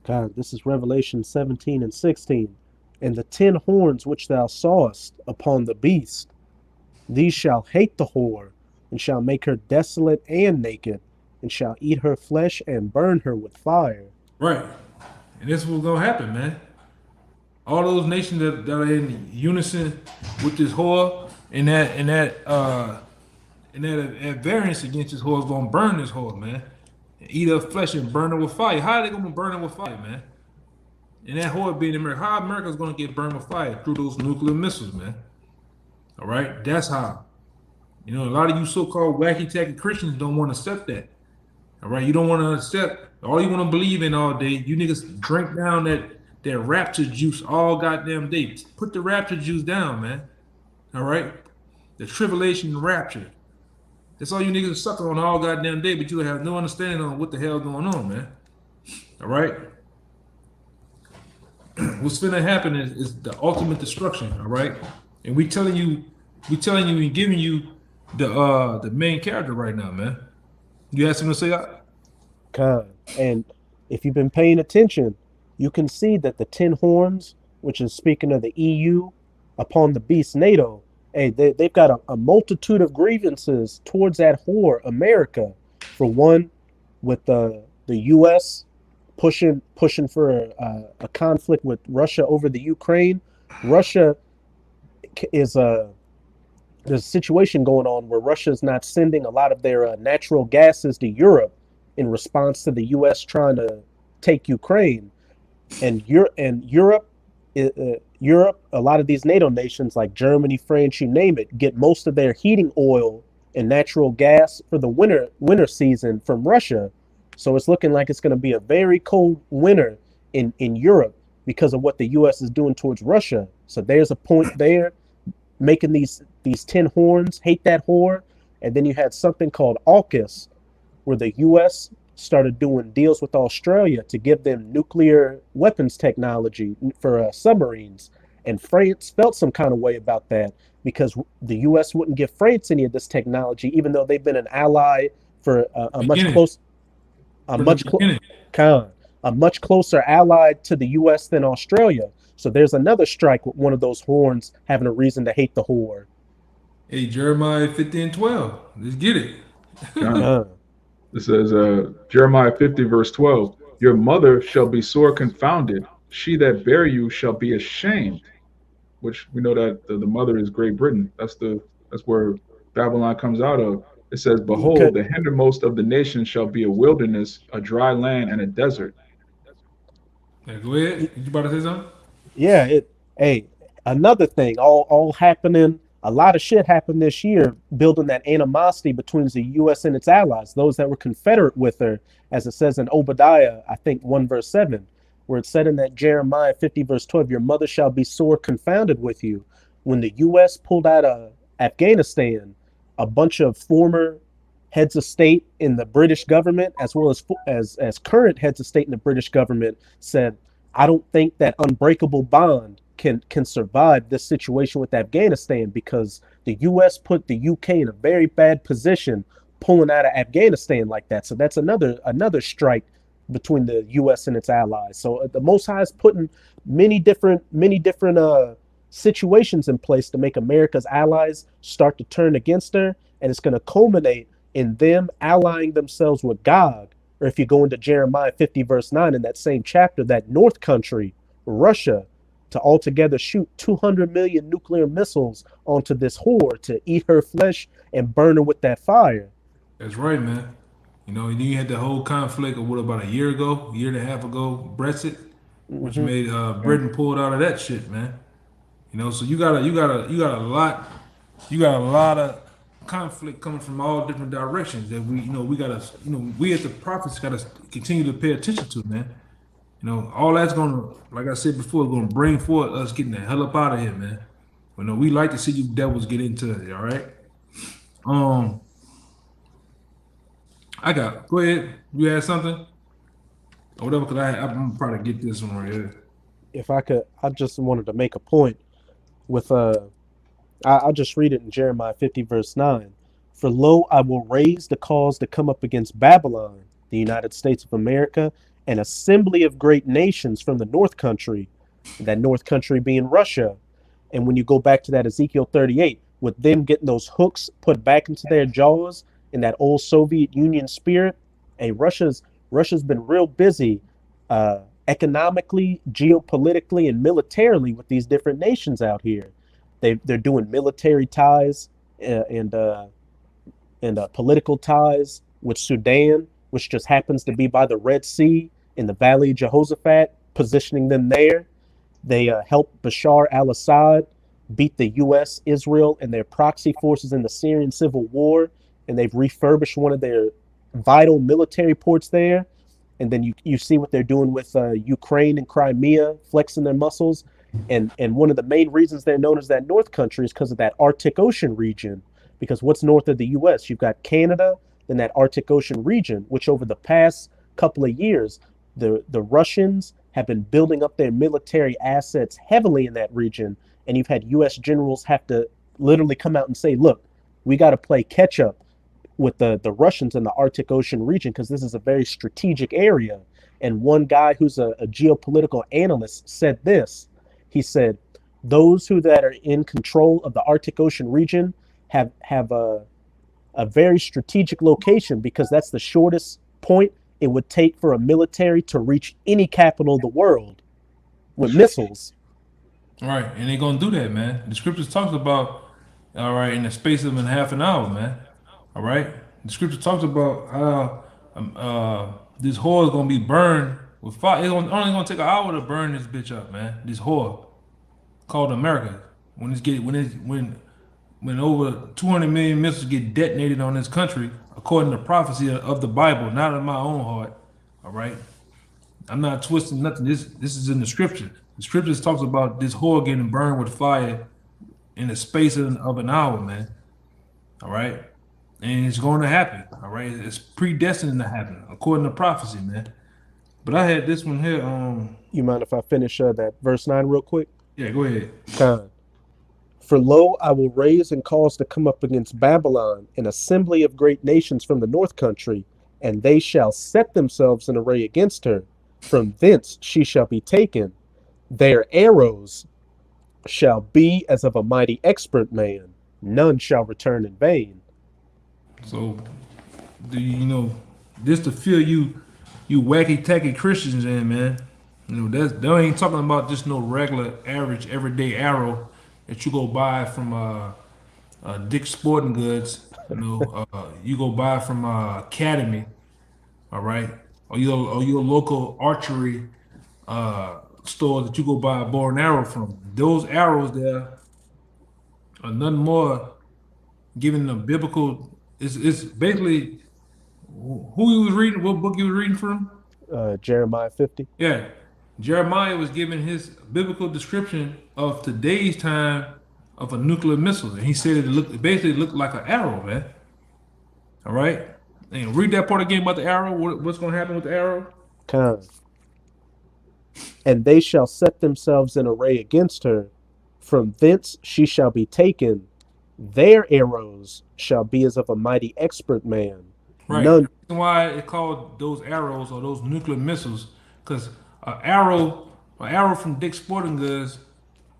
God, this is Revelation 17 and 16. And the 10 horns which thou sawest upon the beast, these shall hate the whore, and shall make her desolate and naked, and shall eat her flesh and burn her with fire. Right. And this is what's gonna happen, man. All those nations that are in unison with this whore and that at variance against this whore is gonna burn this whore, man. And eat her flesh and burn her with fire. How are they gonna burn her with fire, man? And that whore being America, how America's gonna get burned with fire? Through those nuclear missiles, man. All right, that's how. You know, a lot of you so-called wacky tacky Christians don't want to accept that. All right, you don't want to accept all you want to believe in all day. You niggas drink down that rapture juice all goddamn day. Put the rapture juice down, man. All right, the tribulation rapture. That's all you niggas suck on all goddamn day, but you have no understanding on what the hell going on, man. All right. What's finna happen is the ultimate destruction. All right, and we telling you and giving you the main character right now, man. You have something to say? God. And if you've been paying attention, you can see that the 10 horns, which is speaking of the EU, upon the beast NATO, hey, they've got a multitude of grievances towards that whore, America. For one, with the U.S. pushing for a conflict with Russia over the Ukraine. Russia is there's a situation going on where Russia is not sending a lot of their natural gases to Europe in response to the U.S. trying to take Ukraine. And Europe, a lot of these NATO nations like Germany, France, you name it, get most of their heating oil and natural gas for the winter season from Russia. So it's looking like it's going to be a very cold winter in Europe because of what the U.S. is doing towards Russia. So there's a point there, making these 10 horns hate that whore. And then you had something called AUKUS, where the U.S. started doing deals with Australia to give them nuclear weapons technology for submarines. And France felt some kind of way about that because the U.S. wouldn't give France any of this technology, even though they've been an ally for a much closer ally to the U.S. than Australia. So there's another strike with one of those horns having a reason to hate the whore. Hey, Jeremiah 50 and 12. Let's get it. It says, Jeremiah 50, verse 12, your mother shall be sore confounded. She that bare you shall be ashamed. Which we know that the mother is Great Britain. That's where Babylon comes out of. It says, behold, the hindermost of the nations shall be a wilderness, a dry land, and a desert. Yeah, go ahead. You about to say something? Yeah. Another thing, all happening. A lot of shit happened this year, building that animosity between the U.S. and its allies, those that were Confederate with her, as it says in Obadiah, I think 1 verse 7, where it said in that Jeremiah 50 verse 12, your mother shall be sore confounded with you. When the U.S. pulled out of Afghanistan, a bunch of former heads of state in the British government, as well as current heads of state in the British government, said, I don't think that unbreakable bond can survive this situation with Afghanistan, because the U.S. put the U.K. in a very bad position pulling out of Afghanistan like that. So that's another strike between the U.S. and its allies. So the Most High is putting many different situations in place to make America's allies start to turn against her, and it's going to culminate in them allying themselves with Gog. Or if you go into Jeremiah 50 verse 9 in that same chapter, that North country, Russia, to altogether shoot 200 million nuclear missiles onto this whore to eat her flesh and burn her with that fire. That's right, man. You know, and then you had the whole conflict of what, about a year and a half ago, Brexit, which made Britain pulled out of that shit, man. You know, so you got a lot of conflict coming from all different directions that we as the prophets gotta continue to pay attention to, man. You know, all that's gonna, like I said before, gonna bring forth us getting the hell up out of here, man. You know, we like to see you devils get into it, all right? Go ahead. You had something? Or whatever, because I'm probably get this one right here. If I could, I just wanted to make a point with I'll just read it in Jeremiah 50 verse 9. For lo, I will raise the cause to come up against Babylon, the United States of America, an assembly of great nations from the north country, that north country being Russia. And when you go back to that Ezekiel 38, with them getting those hooks put back into their jaws in that old Soviet Union spirit, hey, Russia's been real busy economically, geopolitically, and militarily with these different nations out here. They're doing military ties and political ties with Sudan, which just happens to be by the Red Sea in the Valley of Jehoshaphat, positioning them there. They helped Bashar al-Assad beat the U.S., Israel, and their proxy forces in the Syrian civil war, and they've refurbished one of their vital military ports there. And then you see what they're doing with Ukraine and Crimea, flexing their muscles. And one of the main reasons they're known as that North country is because of that Arctic Ocean region. Because what's north of the U.S.? You've got Canada, then that Arctic Ocean region, which over the past couple of years, the Russians have been building up their military assets heavily in that region. And you've had U.S. generals have to literally come out and say, look, we got to play catch up with the Russians in the Arctic Ocean region, because this is a very strategic area. And one guy who's a geopolitical analyst said this. He said, those that are in control of the Arctic Ocean region have a very strategic location, because that's the shortest point it would take for a military to reach any capital of the world with missiles. All right, and they're gonna do that, man. The scriptures talks about, all right, in the space of half an hour, man. All right, the scripture talks about how this whore is gonna be burned with fire. It's only gonna take an hour to burn this bitch up, man. This whore called America. When over 200 million missiles get detonated on this country, according to prophecy of the Bible, not in my own heart. All right, I'm not twisting nothing. This is in the scripture. The scriptures talks about this whore getting burned with fire in the space of an hour, man. All right, and it's going to happen. All right, it's predestined to happen according to prophecy, man. But I had this one here. You mind if I finish that verse 9 real quick? Yeah, go ahead. Con. For lo, I will raise and cause to come up against Babylon an assembly of great nations from the north country, and they shall set themselves in array against her. From thence she shall be taken. Their arrows shall be as of a mighty expert man. None shall return in vain. So, just to fill you wacky tacky Christians in, man. That ain't talking about just no regular, average, everyday arrow that you go buy from Dick's Sporting Goods. You go buy from Academy, all right, or your local archery store that you go buy a bow and arrow from. Those arrows there are nothing more giving the biblical. It's basically who you was reading, what book you was reading from? Jeremiah 50. Yeah. Jeremiah was giving his biblical description of today's time of a nuclear missile. And he said it basically looked like an arrow, man. All right. And read that part again about the arrow. What's going to happen with the arrow? Con. And they shall set themselves in array against her. From thence she shall be taken. Their arrows shall be as of a mighty expert man. Right. None. That's why it called those arrows or those nuclear missiles, because an arrow from Dick's Sporting Goods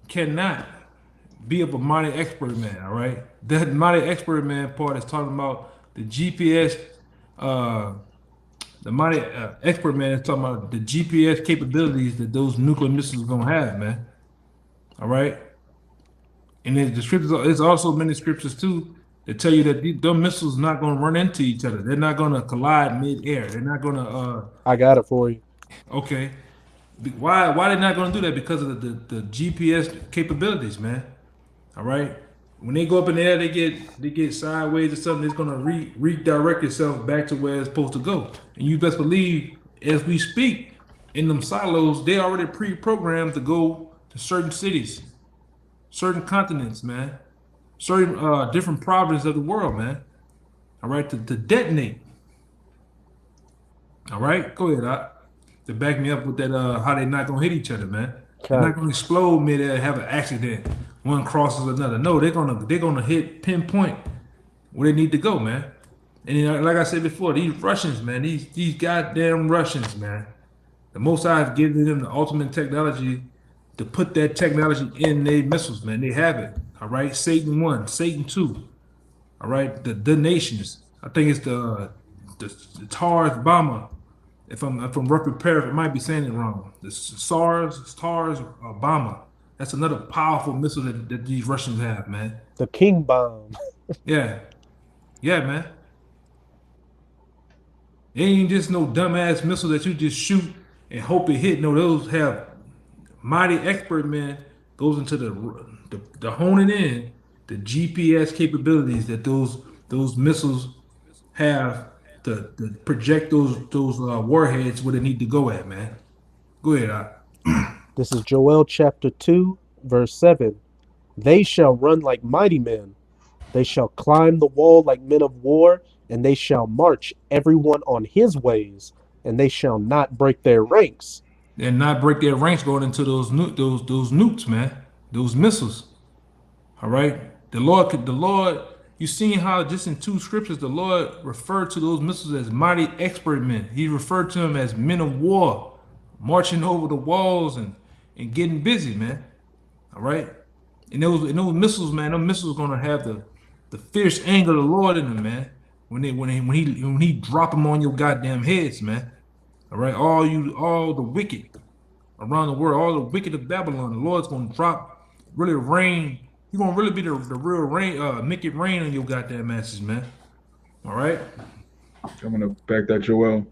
cannot be of a mighty expert man. All right. That mighty expert man part is talking about the GPS. The mighty expert man is talking about the GPS capabilities that those nuclear missiles are gonna have, man. All right. And then the scriptures, there's also many scriptures too that tell you that those missiles not going to run into each other. They're not going to collide mid-air. They're not going to. I got it for you. Okay. Why they're not going to do that? Because of the GPS capabilities, man. All right. When they go up in the air, they get sideways or something. It's going to redirect itself back to where it's supposed to go. And you best believe, as we speak, in them silos, they already pre-programmed to go to certain cities, certain continents, man, certain different provinces of the world, man. All right, to detonate. All right, go ahead, to back me up with that. How they not gonna hit each other, man. They're not gonna explode midair, have an accident. One crosses another. No, they're gonna hit pinpoint where they need to go, man. And you know, like I said before, these Russians, man, these goddamn Russians, man. The Most High has given them the ultimate technology to put that technology in their missiles, man. They have it. All right. Satan 1, Satan 2. All right. The nations. I think it's the TARS bomber. If I'm roughly paraphrasing, I might be saying it wrong. The SARS bomber. That's another powerful missile that these Russians have, man. The King Bomb. Yeah. Yeah, man. It ain't just no dumbass missile that you just shoot and hope it hit. No, those have mighty expert man goes into the honing in the GPS capabilities that those missiles have to project those warheads where they need to go at, man. Go ahead. This is Joel chapter 2, verse 7. They shall run like mighty men. They shall climb the wall like men of war, and they shall march everyone on his ways, and they shall not break their ranks. And not break their ranks going into those nukes, man. Those missiles. All right. The Lord, you seen how just in 2 scriptures the Lord referred to those missiles as mighty expert men. He referred to them as men of war, marching over the walls and getting busy, man. All right. And those missiles, man, those missiles gonna have the fierce anger of the Lord in them, man. When he drop them on your goddamn heads, man. All right, all the wicked around the world, all the wicked of Babylon, the Lord's gonna drop really rain. He's gonna really be the real rain, make it rain on your goddamn asses, man. All right. I'm gonna back that Joel.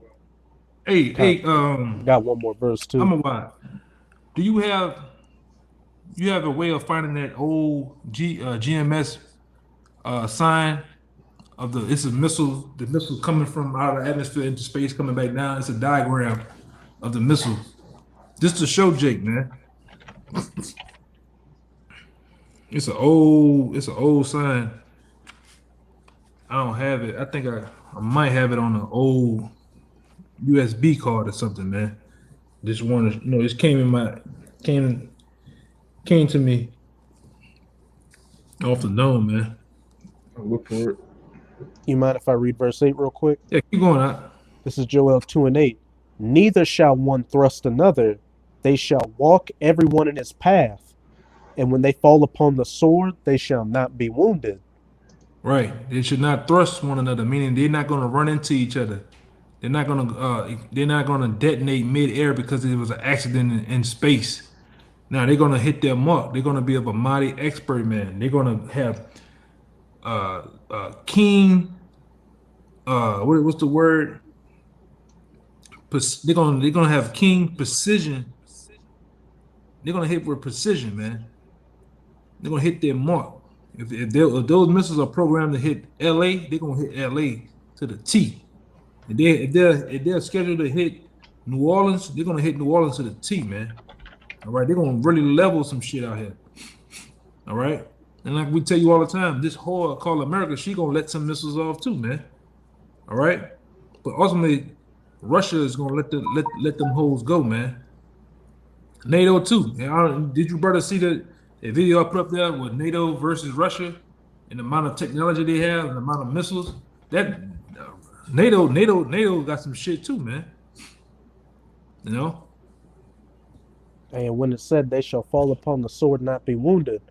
Hey, Got one more verse too. I'm a why. Do you have a way of finding that old GMS sign of it's a missile, the missile coming from out of the atmosphere into space, coming back down. It's a diagram of the missile. Just to show Jake, man. It's an old sign. I don't have it. I think I might have it on an old USB card or something, man. Just wanted, it came to me off the dome, man. I'll look for it. You mind if I read verse 8 real quick? Yeah, keep going out. This is Joel 2 and 8. Neither shall one thrust another. They shall walk every one in his path. And when they fall upon the sword, they shall not be wounded. Right. They should not thrust one another, meaning they're not going to run into each other. They're not going to detonate mid-air because it was an accident in space. Now they're going to hit their mark. They're going to be of a mighty expert, man. They're going to have keen, what's the word? They're gonna have keen precision. They're gonna hit with precision, man. They're gonna hit their mark. If those missiles are programmed to hit LA, they're gonna hit LA to the T. And if they're scheduled to hit New Orleans, they're gonna hit New Orleans to the T, man. All right, they're gonna really level some shit out here. All right. And like we tell you all the time, this whore called America, she gonna let some missiles off too, man. All right, but ultimately, Russia is gonna let them hoes go, man. NATO too. Did you brother see the video I put up there with NATO versus Russia and the amount of technology they have and the amount of missiles? That NATO got some shit too, man. You know? And when it said they shall fall upon the sword, not be wounded,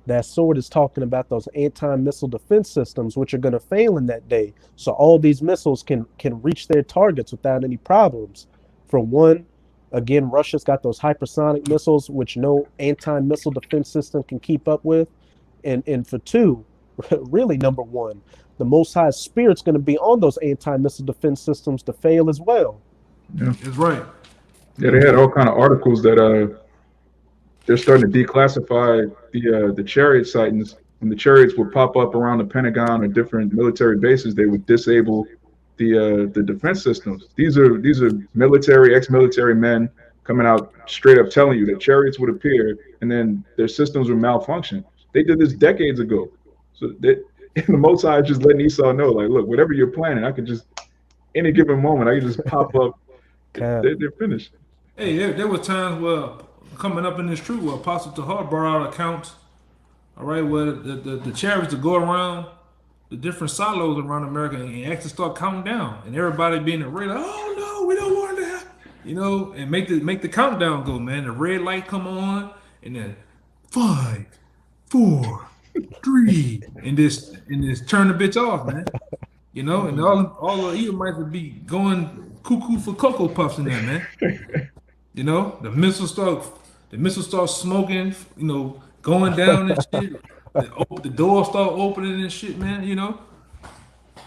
that sword is talking about those anti-missile defense systems, which are going to fail in that day. So all these missiles can reach their targets without any problems. For one, again, Russia's got those hypersonic missiles, which no anti-missile defense system can keep up with. And for two, really number one, the Most High's Spirit's going to be on those anti-missile defense systems to fail as well. Yeah, That's right. yeah. They had all kind of articles that they're starting to declassify the chariot sightings. When the chariots would pop up around the Pentagon or different military bases, they would disable the defense systems. These are military, ex-military men coming out straight up telling you that chariots would appear and then their systems would malfunction. They did this decades ago. So the Most High is just letting Esau know, like, look, whatever you're planning, I could just any given moment, I can just pop up. They're finished. Hey, there was times where coming up in this truth where Apostle Tahar brought out accounts, all right, where the chariots to go around the different silos around America and actually start counting down, and everybody being the red, oh no, we don't want that, you know, and make the countdown go, man. The red light come on, and then 5, 4, 3, and this turn the bitch off, man. You know, and all the Edomites would be going cuckoo for Cocoa Puffs in there, man. You know, the missiles start smoking, you know, going down and shit. The doors start opening and shit, man, you know.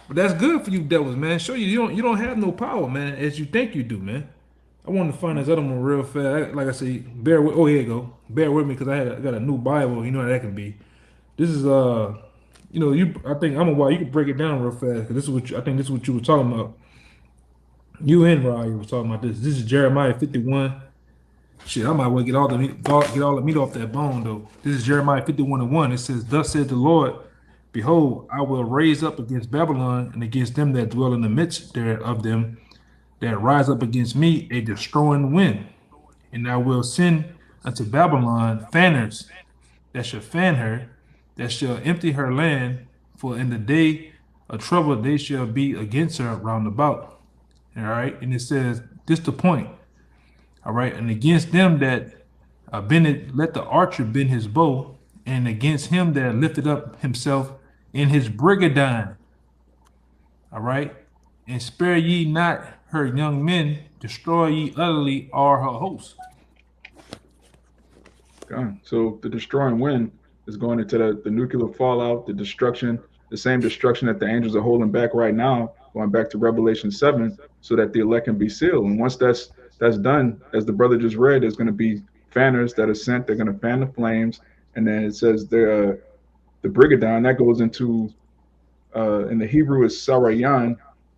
But that's good for you devils, man. Show you don't have no power, man, as you think you do, man. I wanted to find this other one real fast. Like I say, bear with. Oh, here you go. Bear with me because I got a new Bible. You know how that can be. This is you know, I think I'm a while. You can break it down real fast because this is what I think this is what you were talking about. You and Ryan were talking about this. This is Jeremiah 51. Shit, I might well get all the meat off that bone though. This is Jeremiah 51:1. It says, "Thus said the Lord, Behold, I will raise up against Babylon and against them that dwell in the midst thereof them that rise up against me a destroying wind, and I will send unto Babylon fanners that shall fan her, that shall empty her land, for in the day of trouble they shall be against her round about." All right, and it says this the point. All right, and against them that let the archer bend his bow, and against him that lifted up himself in his brigandine. All right, and spare ye not her young men, destroy ye utterly all her hosts. God. So the destroying wind is going into the nuclear fallout, the destruction, the same destruction that the angels are holding back right now, going back to Revelation 7, so that the elect can be sealed. And once that's done, as the brother just read, there's going to be fanners that are sent. They're going to fan the flames, and then it says the brigandine that goes into in the Hebrew is sarayan,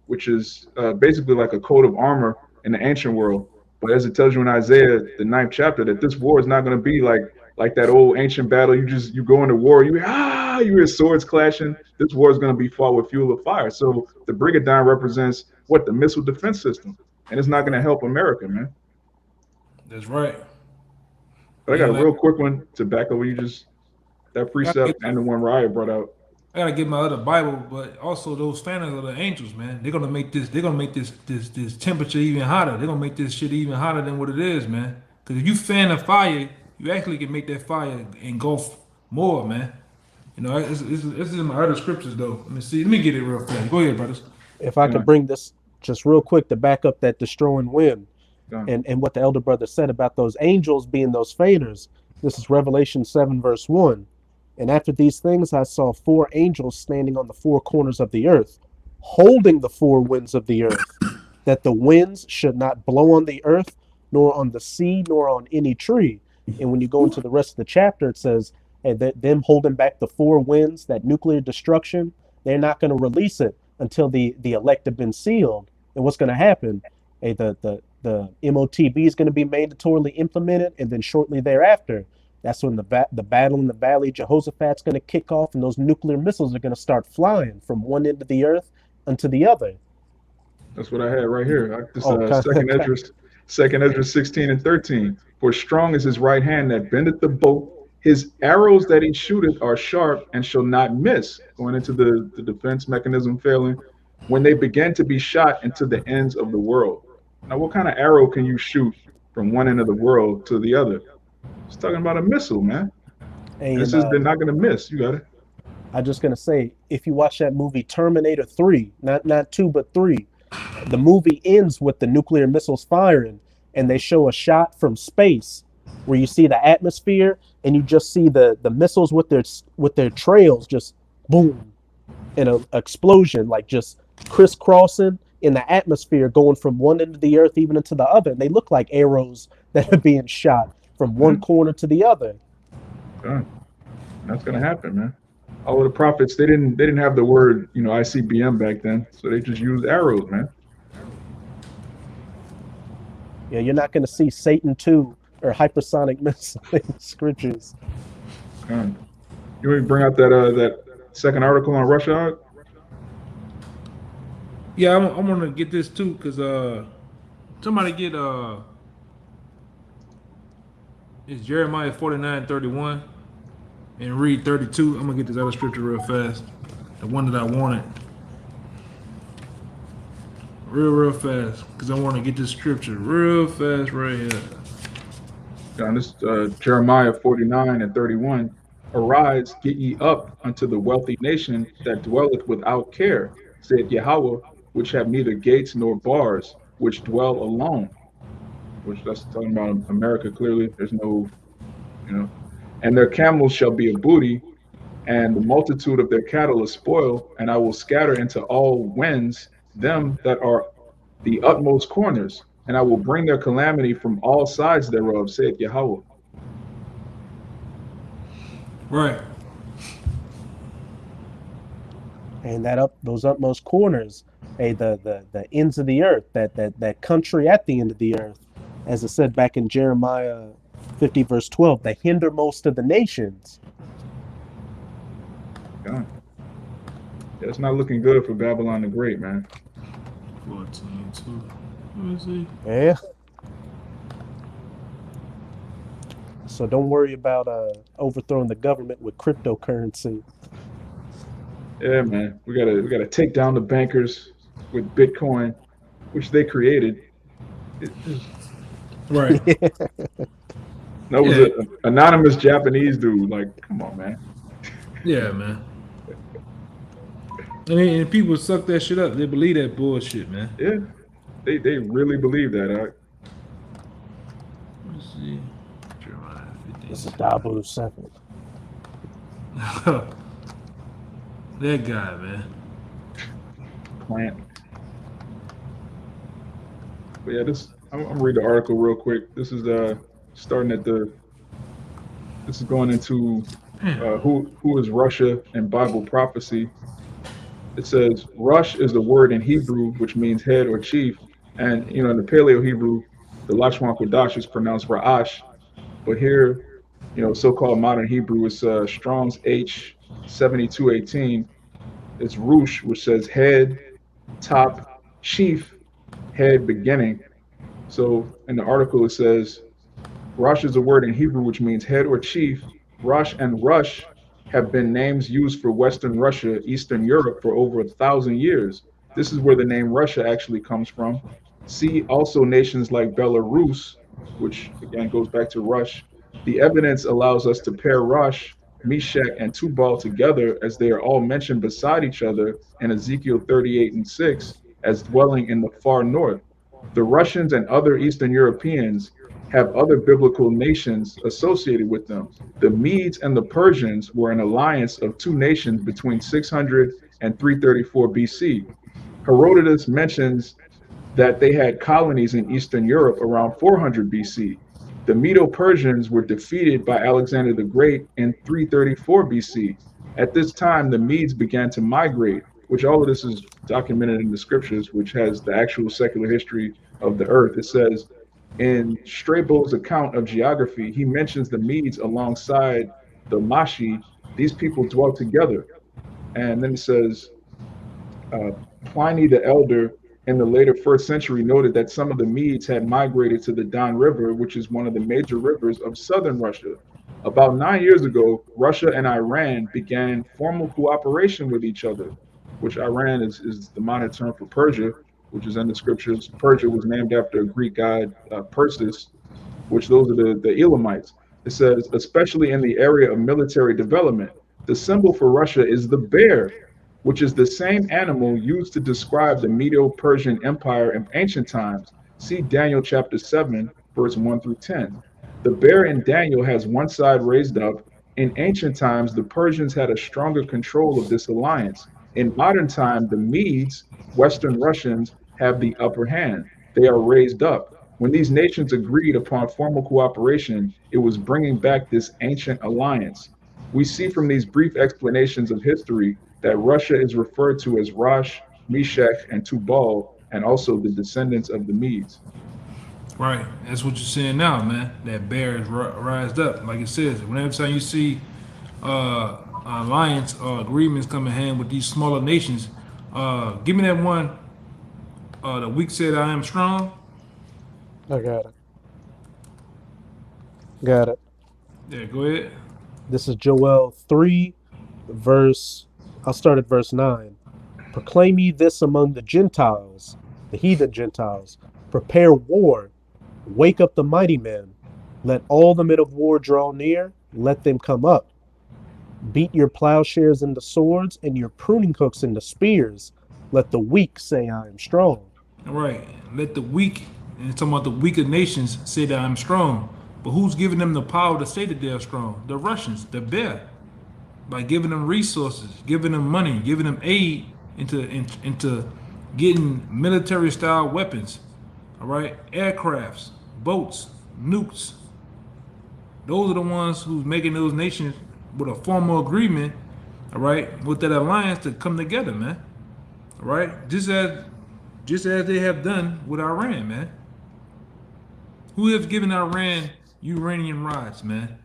which is basically like a coat of armor in the ancient world. But as it tells you in Isaiah, the 9th chapter, that this war is not going to be like that old ancient battle. You go into war, you hear swords clashing. This war is going to be fought with fuel of fire. So the brigandine represents what? The missile defense system. And it's not going to help America, man. That's right. But I got a real quick one to back up that precept and the one Raya brought out. I gotta get my other Bible, but also those fanners are the angels, man. They're gonna make this temperature even hotter. They're gonna make this shit even hotter than what it is, man. Because if you fan a fire, you actually can make that fire engulf more, man. You know, this is in my other scriptures though. Let me get it real fast. Go ahead, brothers. If I could bring this just real quick to back up that destroying wind and what the elder brother said about those angels being those fanners. This is Revelation 7 verse 1. And after these things, I saw 4 angels standing on the 4 corners of the earth, holding the 4 winds of the earth, that the winds should not blow on the earth, nor on the sea, nor on any tree. And when you go into the rest of the chapter, it says, and that them holding back the 4 winds, that nuclear destruction, they're not going to release it until the elect have been sealed. And what's going to happen? The MOTB is going to be mandatorily implemented, and then shortly thereafter, that's when the battle in the Valley of Jehoshaphat's going to kick off, and those nuclear missiles are going to start flying from one end of the earth unto the other. That's what I had right here. This Okay. second Esdras 16 and 13. For strong is his right hand that bendeth the bow. His arrows that he shooteth are sharp and shall not miss. Going into the defense mechanism failing. When they begin to be shot into the ends of the world. Now, what kind of arrow can you shoot from one end of the world to the other? It's talking about a missile, man. And it says they're not going to miss. You got it. I'm just gonna say, if you watch that movie Terminator 3, not 2 but 3, the movie ends with the nuclear missiles firing, and they show a shot from space where you see the atmosphere, and you just see the missiles with their trails just boom, in an explosion, like just crisscrossing in the atmosphere, going from one end of the earth even into the other. And they look like arrows that are being shot from one corner to the other. That's gonna happen, man. All of the prophets, they didn't have the word, ICBM back then, so they just used arrows, man. Yeah, you're not going to see Satan 2 or hypersonic missile in scriptures. You want me to bring out that second article on Russia? Yeah, I'm gonna get this too, cause somebody get it's Jeremiah 49:31. And read 32. I'm gonna get this other scripture real fast. The one that I wanted. Real fast. Because I want to get this scripture real fast right here. Yeah, this Jeremiah 49 and 31. Arise, get ye up unto the wealthy nation that dwelleth without care, saith Yahweh, which have neither gates nor bars, which dwell alone. Which that's talking about America clearly. There's no, And their camels shall be a booty, and the multitude of their cattle a spoil, and I will scatter into all winds them that are the utmost corners, and I will bring their calamity from all sides thereof, saith Yahweh. Right. And those utmost corners, the ends of the earth, that country at the end of the earth, as it said back in Jeremiah 50 verse 12, the hindermost of the nations. God. Yeah, it's not looking good for Babylon the Great, man. 14, 2. Let me see. Yeah. So don't worry about overthrowing the government with cryptocurrency. Yeah, man. We gotta take down the bankers with Bitcoin, which they created. Right. That was an anonymous Japanese dude. Like, come on, man. Yeah, man. And people suck that shit up. They believe that bullshit, man. Yeah, they really believe that. Let's see. Jeremiah 15. This is Dabu 7. That guy, man. Plant. But yeah, I'm gonna read the article real quick. This is starting at this is going into who is Russia and Bible prophecy. It says Rush is the word in Hebrew which means head or chief, and in the Paleo Hebrew, the Lashwan Kodash is pronounced Ra'ash, but here, so-called modern Hebrew is Strong's H7218. It's Rush, which says head, top, chief, head, beginning. So in the article it says Rosh is a word in Hebrew which means head or chief. Rosh and Rush have been names used for Western Russia, Eastern Europe for over 1,000 years. This is where the name Russia actually comes from. See also nations like Belarus, which again goes back to Rush. The evidence allows us to pair Rosh, Meshach, and Tubal together as they are all mentioned beside each other in Ezekiel 38 and 6 as dwelling in the far north. The Russians and other Eastern Europeans have other biblical nations associated with them. The Medes and the Persians were an alliance of two nations between 600 and 334 BC. Herodotus mentions that they had colonies in Eastern Europe around 400 BC. The Medo-Persians were defeated by Alexander the Great in 334 BC. At this time, the Medes began to migrate, which all of this is documented in the scriptures, which has the actual secular history of the earth. It says, in Strabo's account of geography, he mentions the Medes alongside the Mashi. These people dwelt together. And then it says, Pliny the Elder in the later first century noted that some of the Medes had migrated to the Don River, which is one of the major rivers of southern Russia. About 9 years ago, Russia and Iran began formal cooperation with each other, which Iran is the modern term for Persia, which is in the scriptures. Persia was named after a Greek god, Persis, which those are the Elamites. It says, especially in the area of military development, the symbol for Russia is the bear, which is the same animal used to describe the Medo-Persian Empire in ancient times. See Daniel chapter 7, verse 1 through 10. The bear in Daniel has one side raised up. In ancient times, the Persians had a stronger control of this alliance. In modern time, the Medes, Western Russians, have the upper hand. They are raised up. When these nations agreed upon formal cooperation, it was bringing back this ancient alliance. We see from these brief explanations of history that Russia is referred to as Rosh, Meshech, and Tubal, and also the descendants of the Medes. Right. That's what you're seeing now, man. That bear is rised up. Like it says, whenever time you see alliance or agreements come in hand with these smaller nations, give me that one. The weak said, I am strong. I got it. Got it. Yeah, go ahead. This is Joel 3, I'll start at verse 9. Proclaim ye this among the Gentiles, the heathen Gentiles. Prepare war. Wake up the mighty men. Let all the men of war draw near. Let them come up. Beat your plowshares into swords and your pruning hooks into spears. Let the weak say, I am strong. All right. Let the weak, and talking about the weaker nations, say that I'm strong. But who's giving them the power to say that they're strong? The Russians, the bear. By giving them resources, giving them money, giving them aid into getting military style weapons. All right. Aircrafts, boats, nukes. Those are the ones who's making those nations with a formal agreement, all right, with that alliance to come together, man. All right. Just as they have done with Iran, man. Who has given Iran uranium rods, man?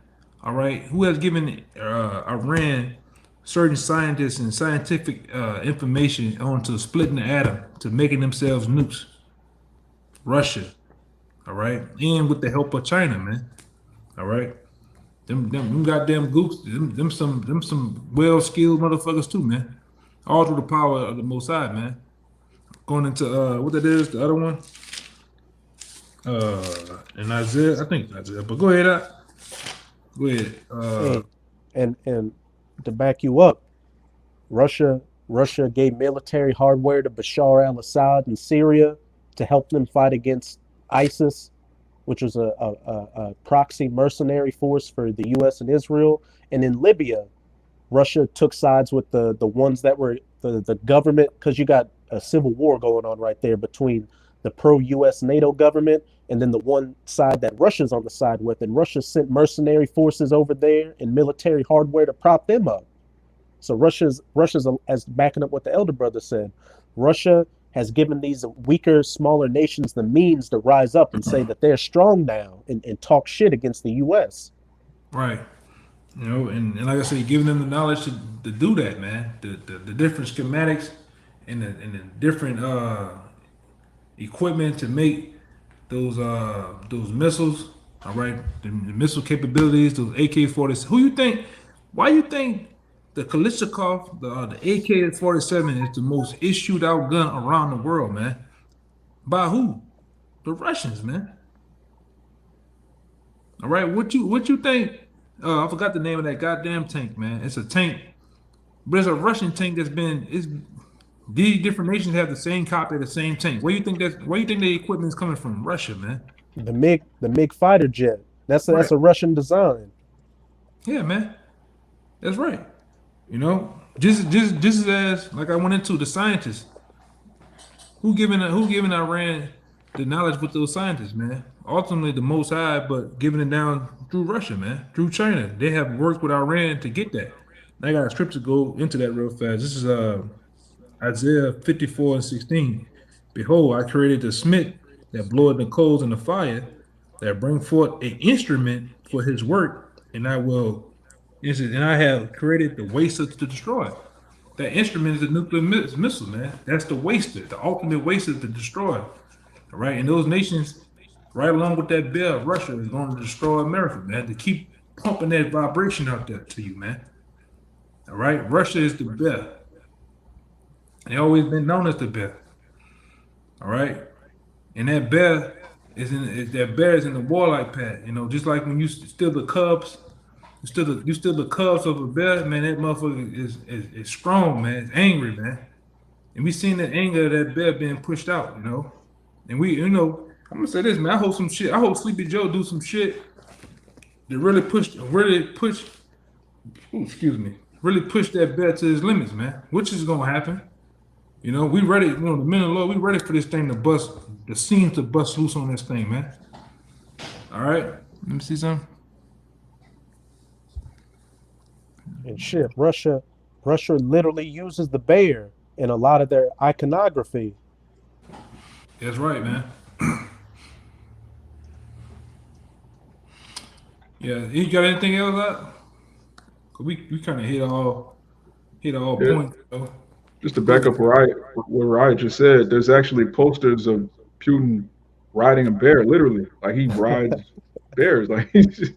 All right. Who has given Iran certain scientists and scientific information onto splitting the atom to making themselves nukes? Russia. All right. And with the help of China, man. All right. Them goddamn gooks, them some well-skilled motherfuckers too, man. All through the power of the Most High, man. Going into what that is, the other one. And Isaiah, I think it's Isaiah, but go ahead, go ahead. And to back you up, Russia gave military hardware to Bashar al-Assad in Syria to help them fight against ISIS, which was a proxy mercenary force for the U.S. and Israel. And in Libya, Russia took sides with the ones that were the government, because you got a civil war going on right there between the pro-U.S. NATO government and then the one side that Russia's on the side with. And Russia sent mercenary forces over there and military hardware to prop them up. So Russia's as backing up what the elder brother said, Russia has given these weaker, smaller nations the means to rise up and say that they're strong now and talk shit against the U.S. Right. You know, and like I said, giving them the knowledge to do that, man. The different schematics and the different equipment to make those missiles. All right, the missile capabilities, those AK-47. Why you think the Kalashnikov, the AK-47 is the most issued out gun around the world, man? By who? The Russians, man. All right, what you think? I forgot the name of that goddamn tank, man. It's a tank, but it's a Russian tank these different nations have the same copy of the same tank. Where you think the equipment is coming from? Russia, man. The MiG fighter jet. That's a Russian design. Yeah, man. That's right. You know, just as like I went into the scientists. Who giving Iran the knowledge with those scientists, man? Ultimately, the Most High, but giving it down through Russia, man, through China. They have worked with Iran to get that. And I got a scripture to go into that real fast. This is Isaiah 54:16. Behold, I created the smith that bloweth the coals in the fire, that bring forth an instrument for his work, and I have created the waster to destroy. That instrument is a nuclear missile, man. That's the waster, the ultimate waster to destroy. All right, and those nations, right along with that bear, Russia is going to destroy America, man. To keep pumping that vibration out there to you, man. All right, Russia is the bear. They always been known as the bear. All right, and that bear is in the warlike pad. You know, just like when you steal the cubs, you steal the cubs of a bear, man. That motherfucker is strong, man. It's angry, man. And we seen the anger of that bear being pushed out, you know. And we, you know, I'm gonna say this, man. I hope some shit. I hope Sleepy Joe do some shit that really push, really push that bear to his limits, man. Which is gonna happen. You know, we ready. You know, the men of the Lord, we ready for this thing to bust. The seams to bust loose on this thing, man. All right, let me see something. And shit, Russia literally uses the bear in a lot of their iconography. That's right, man. Yeah, you got anything else up? We kind of hit all points. You know? Just to back up what Riot just said, there's actually posters of Putin riding a bear, literally. Like he rides bears. Like he's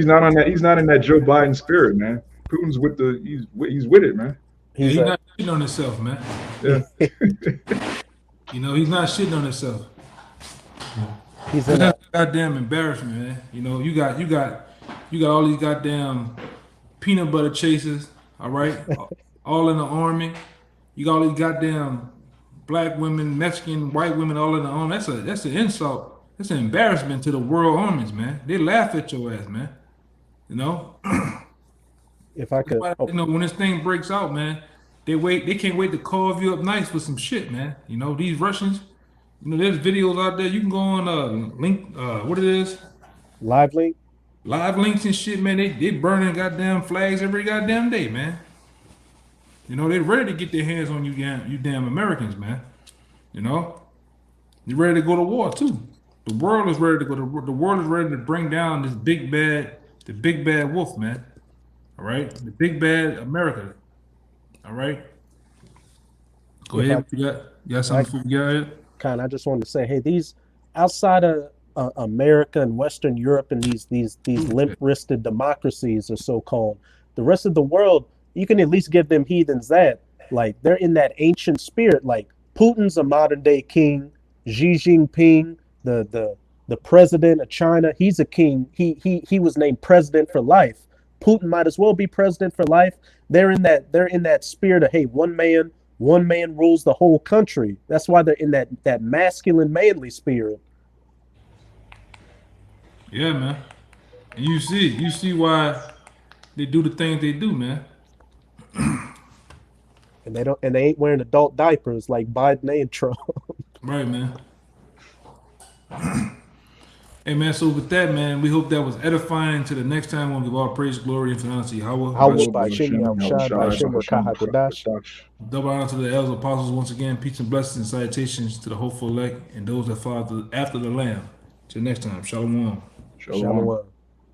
not on that. He's not in that Joe Biden spirit, man. Putin's with he's with it, man. He's not shitting on himself, man. Yeah. You know, he's not shitting on himself. He's in That's goddamn embarrassment, man. You know, you got all these goddamn peanut butter chasers, all right, all in the army. You got all these goddamn black women, Mexican, white women, all in the army. That's an insult. That's an embarrassment to the world armies, man. They laugh at your ass, man. You know. If I could, You know, when this thing breaks out, man, they can't wait to carve you up nice with some shit, man. You know, these Russians, you know, there's videos out there. You can go on link, what it is, live link. live links and shit, man. They burning goddamn flags every goddamn day, man. You know, they ready to get their hands on you damn Americans, man. You know, they're ready to go to war too. The world is ready to go. The world is ready to bring down this the big bad wolf, man. All right, the big bad America. All right. Go ahead. You got something for you guys? I just wanted to say, hey, these outside of America and Western Europe and these limp-wristed democracies are so called. The rest of the world, you can at least give them heathens that, like, they're in that ancient spirit. Like Putin's a modern day king. Xi Jinping, the president of China, he's a king. He was named president for life. Putin might as well be president for life. They're in that spirit of, hey, one man rules the whole country. That's why they're in that masculine, manly spirit. Yeah, man. And you see why they do the things they do, man. And they ain't wearing adult diapers like Biden and Trump. Right, man. Hey, man, so with that, man, we hope that was edifying. To the next time, we'll give all praise, glory, and finality. Double honor to the elders, apostles, once again. Peace and blessings and salutations to the hopeful elect and those that follow after the Lamb. Till next time, shalom. Shalom.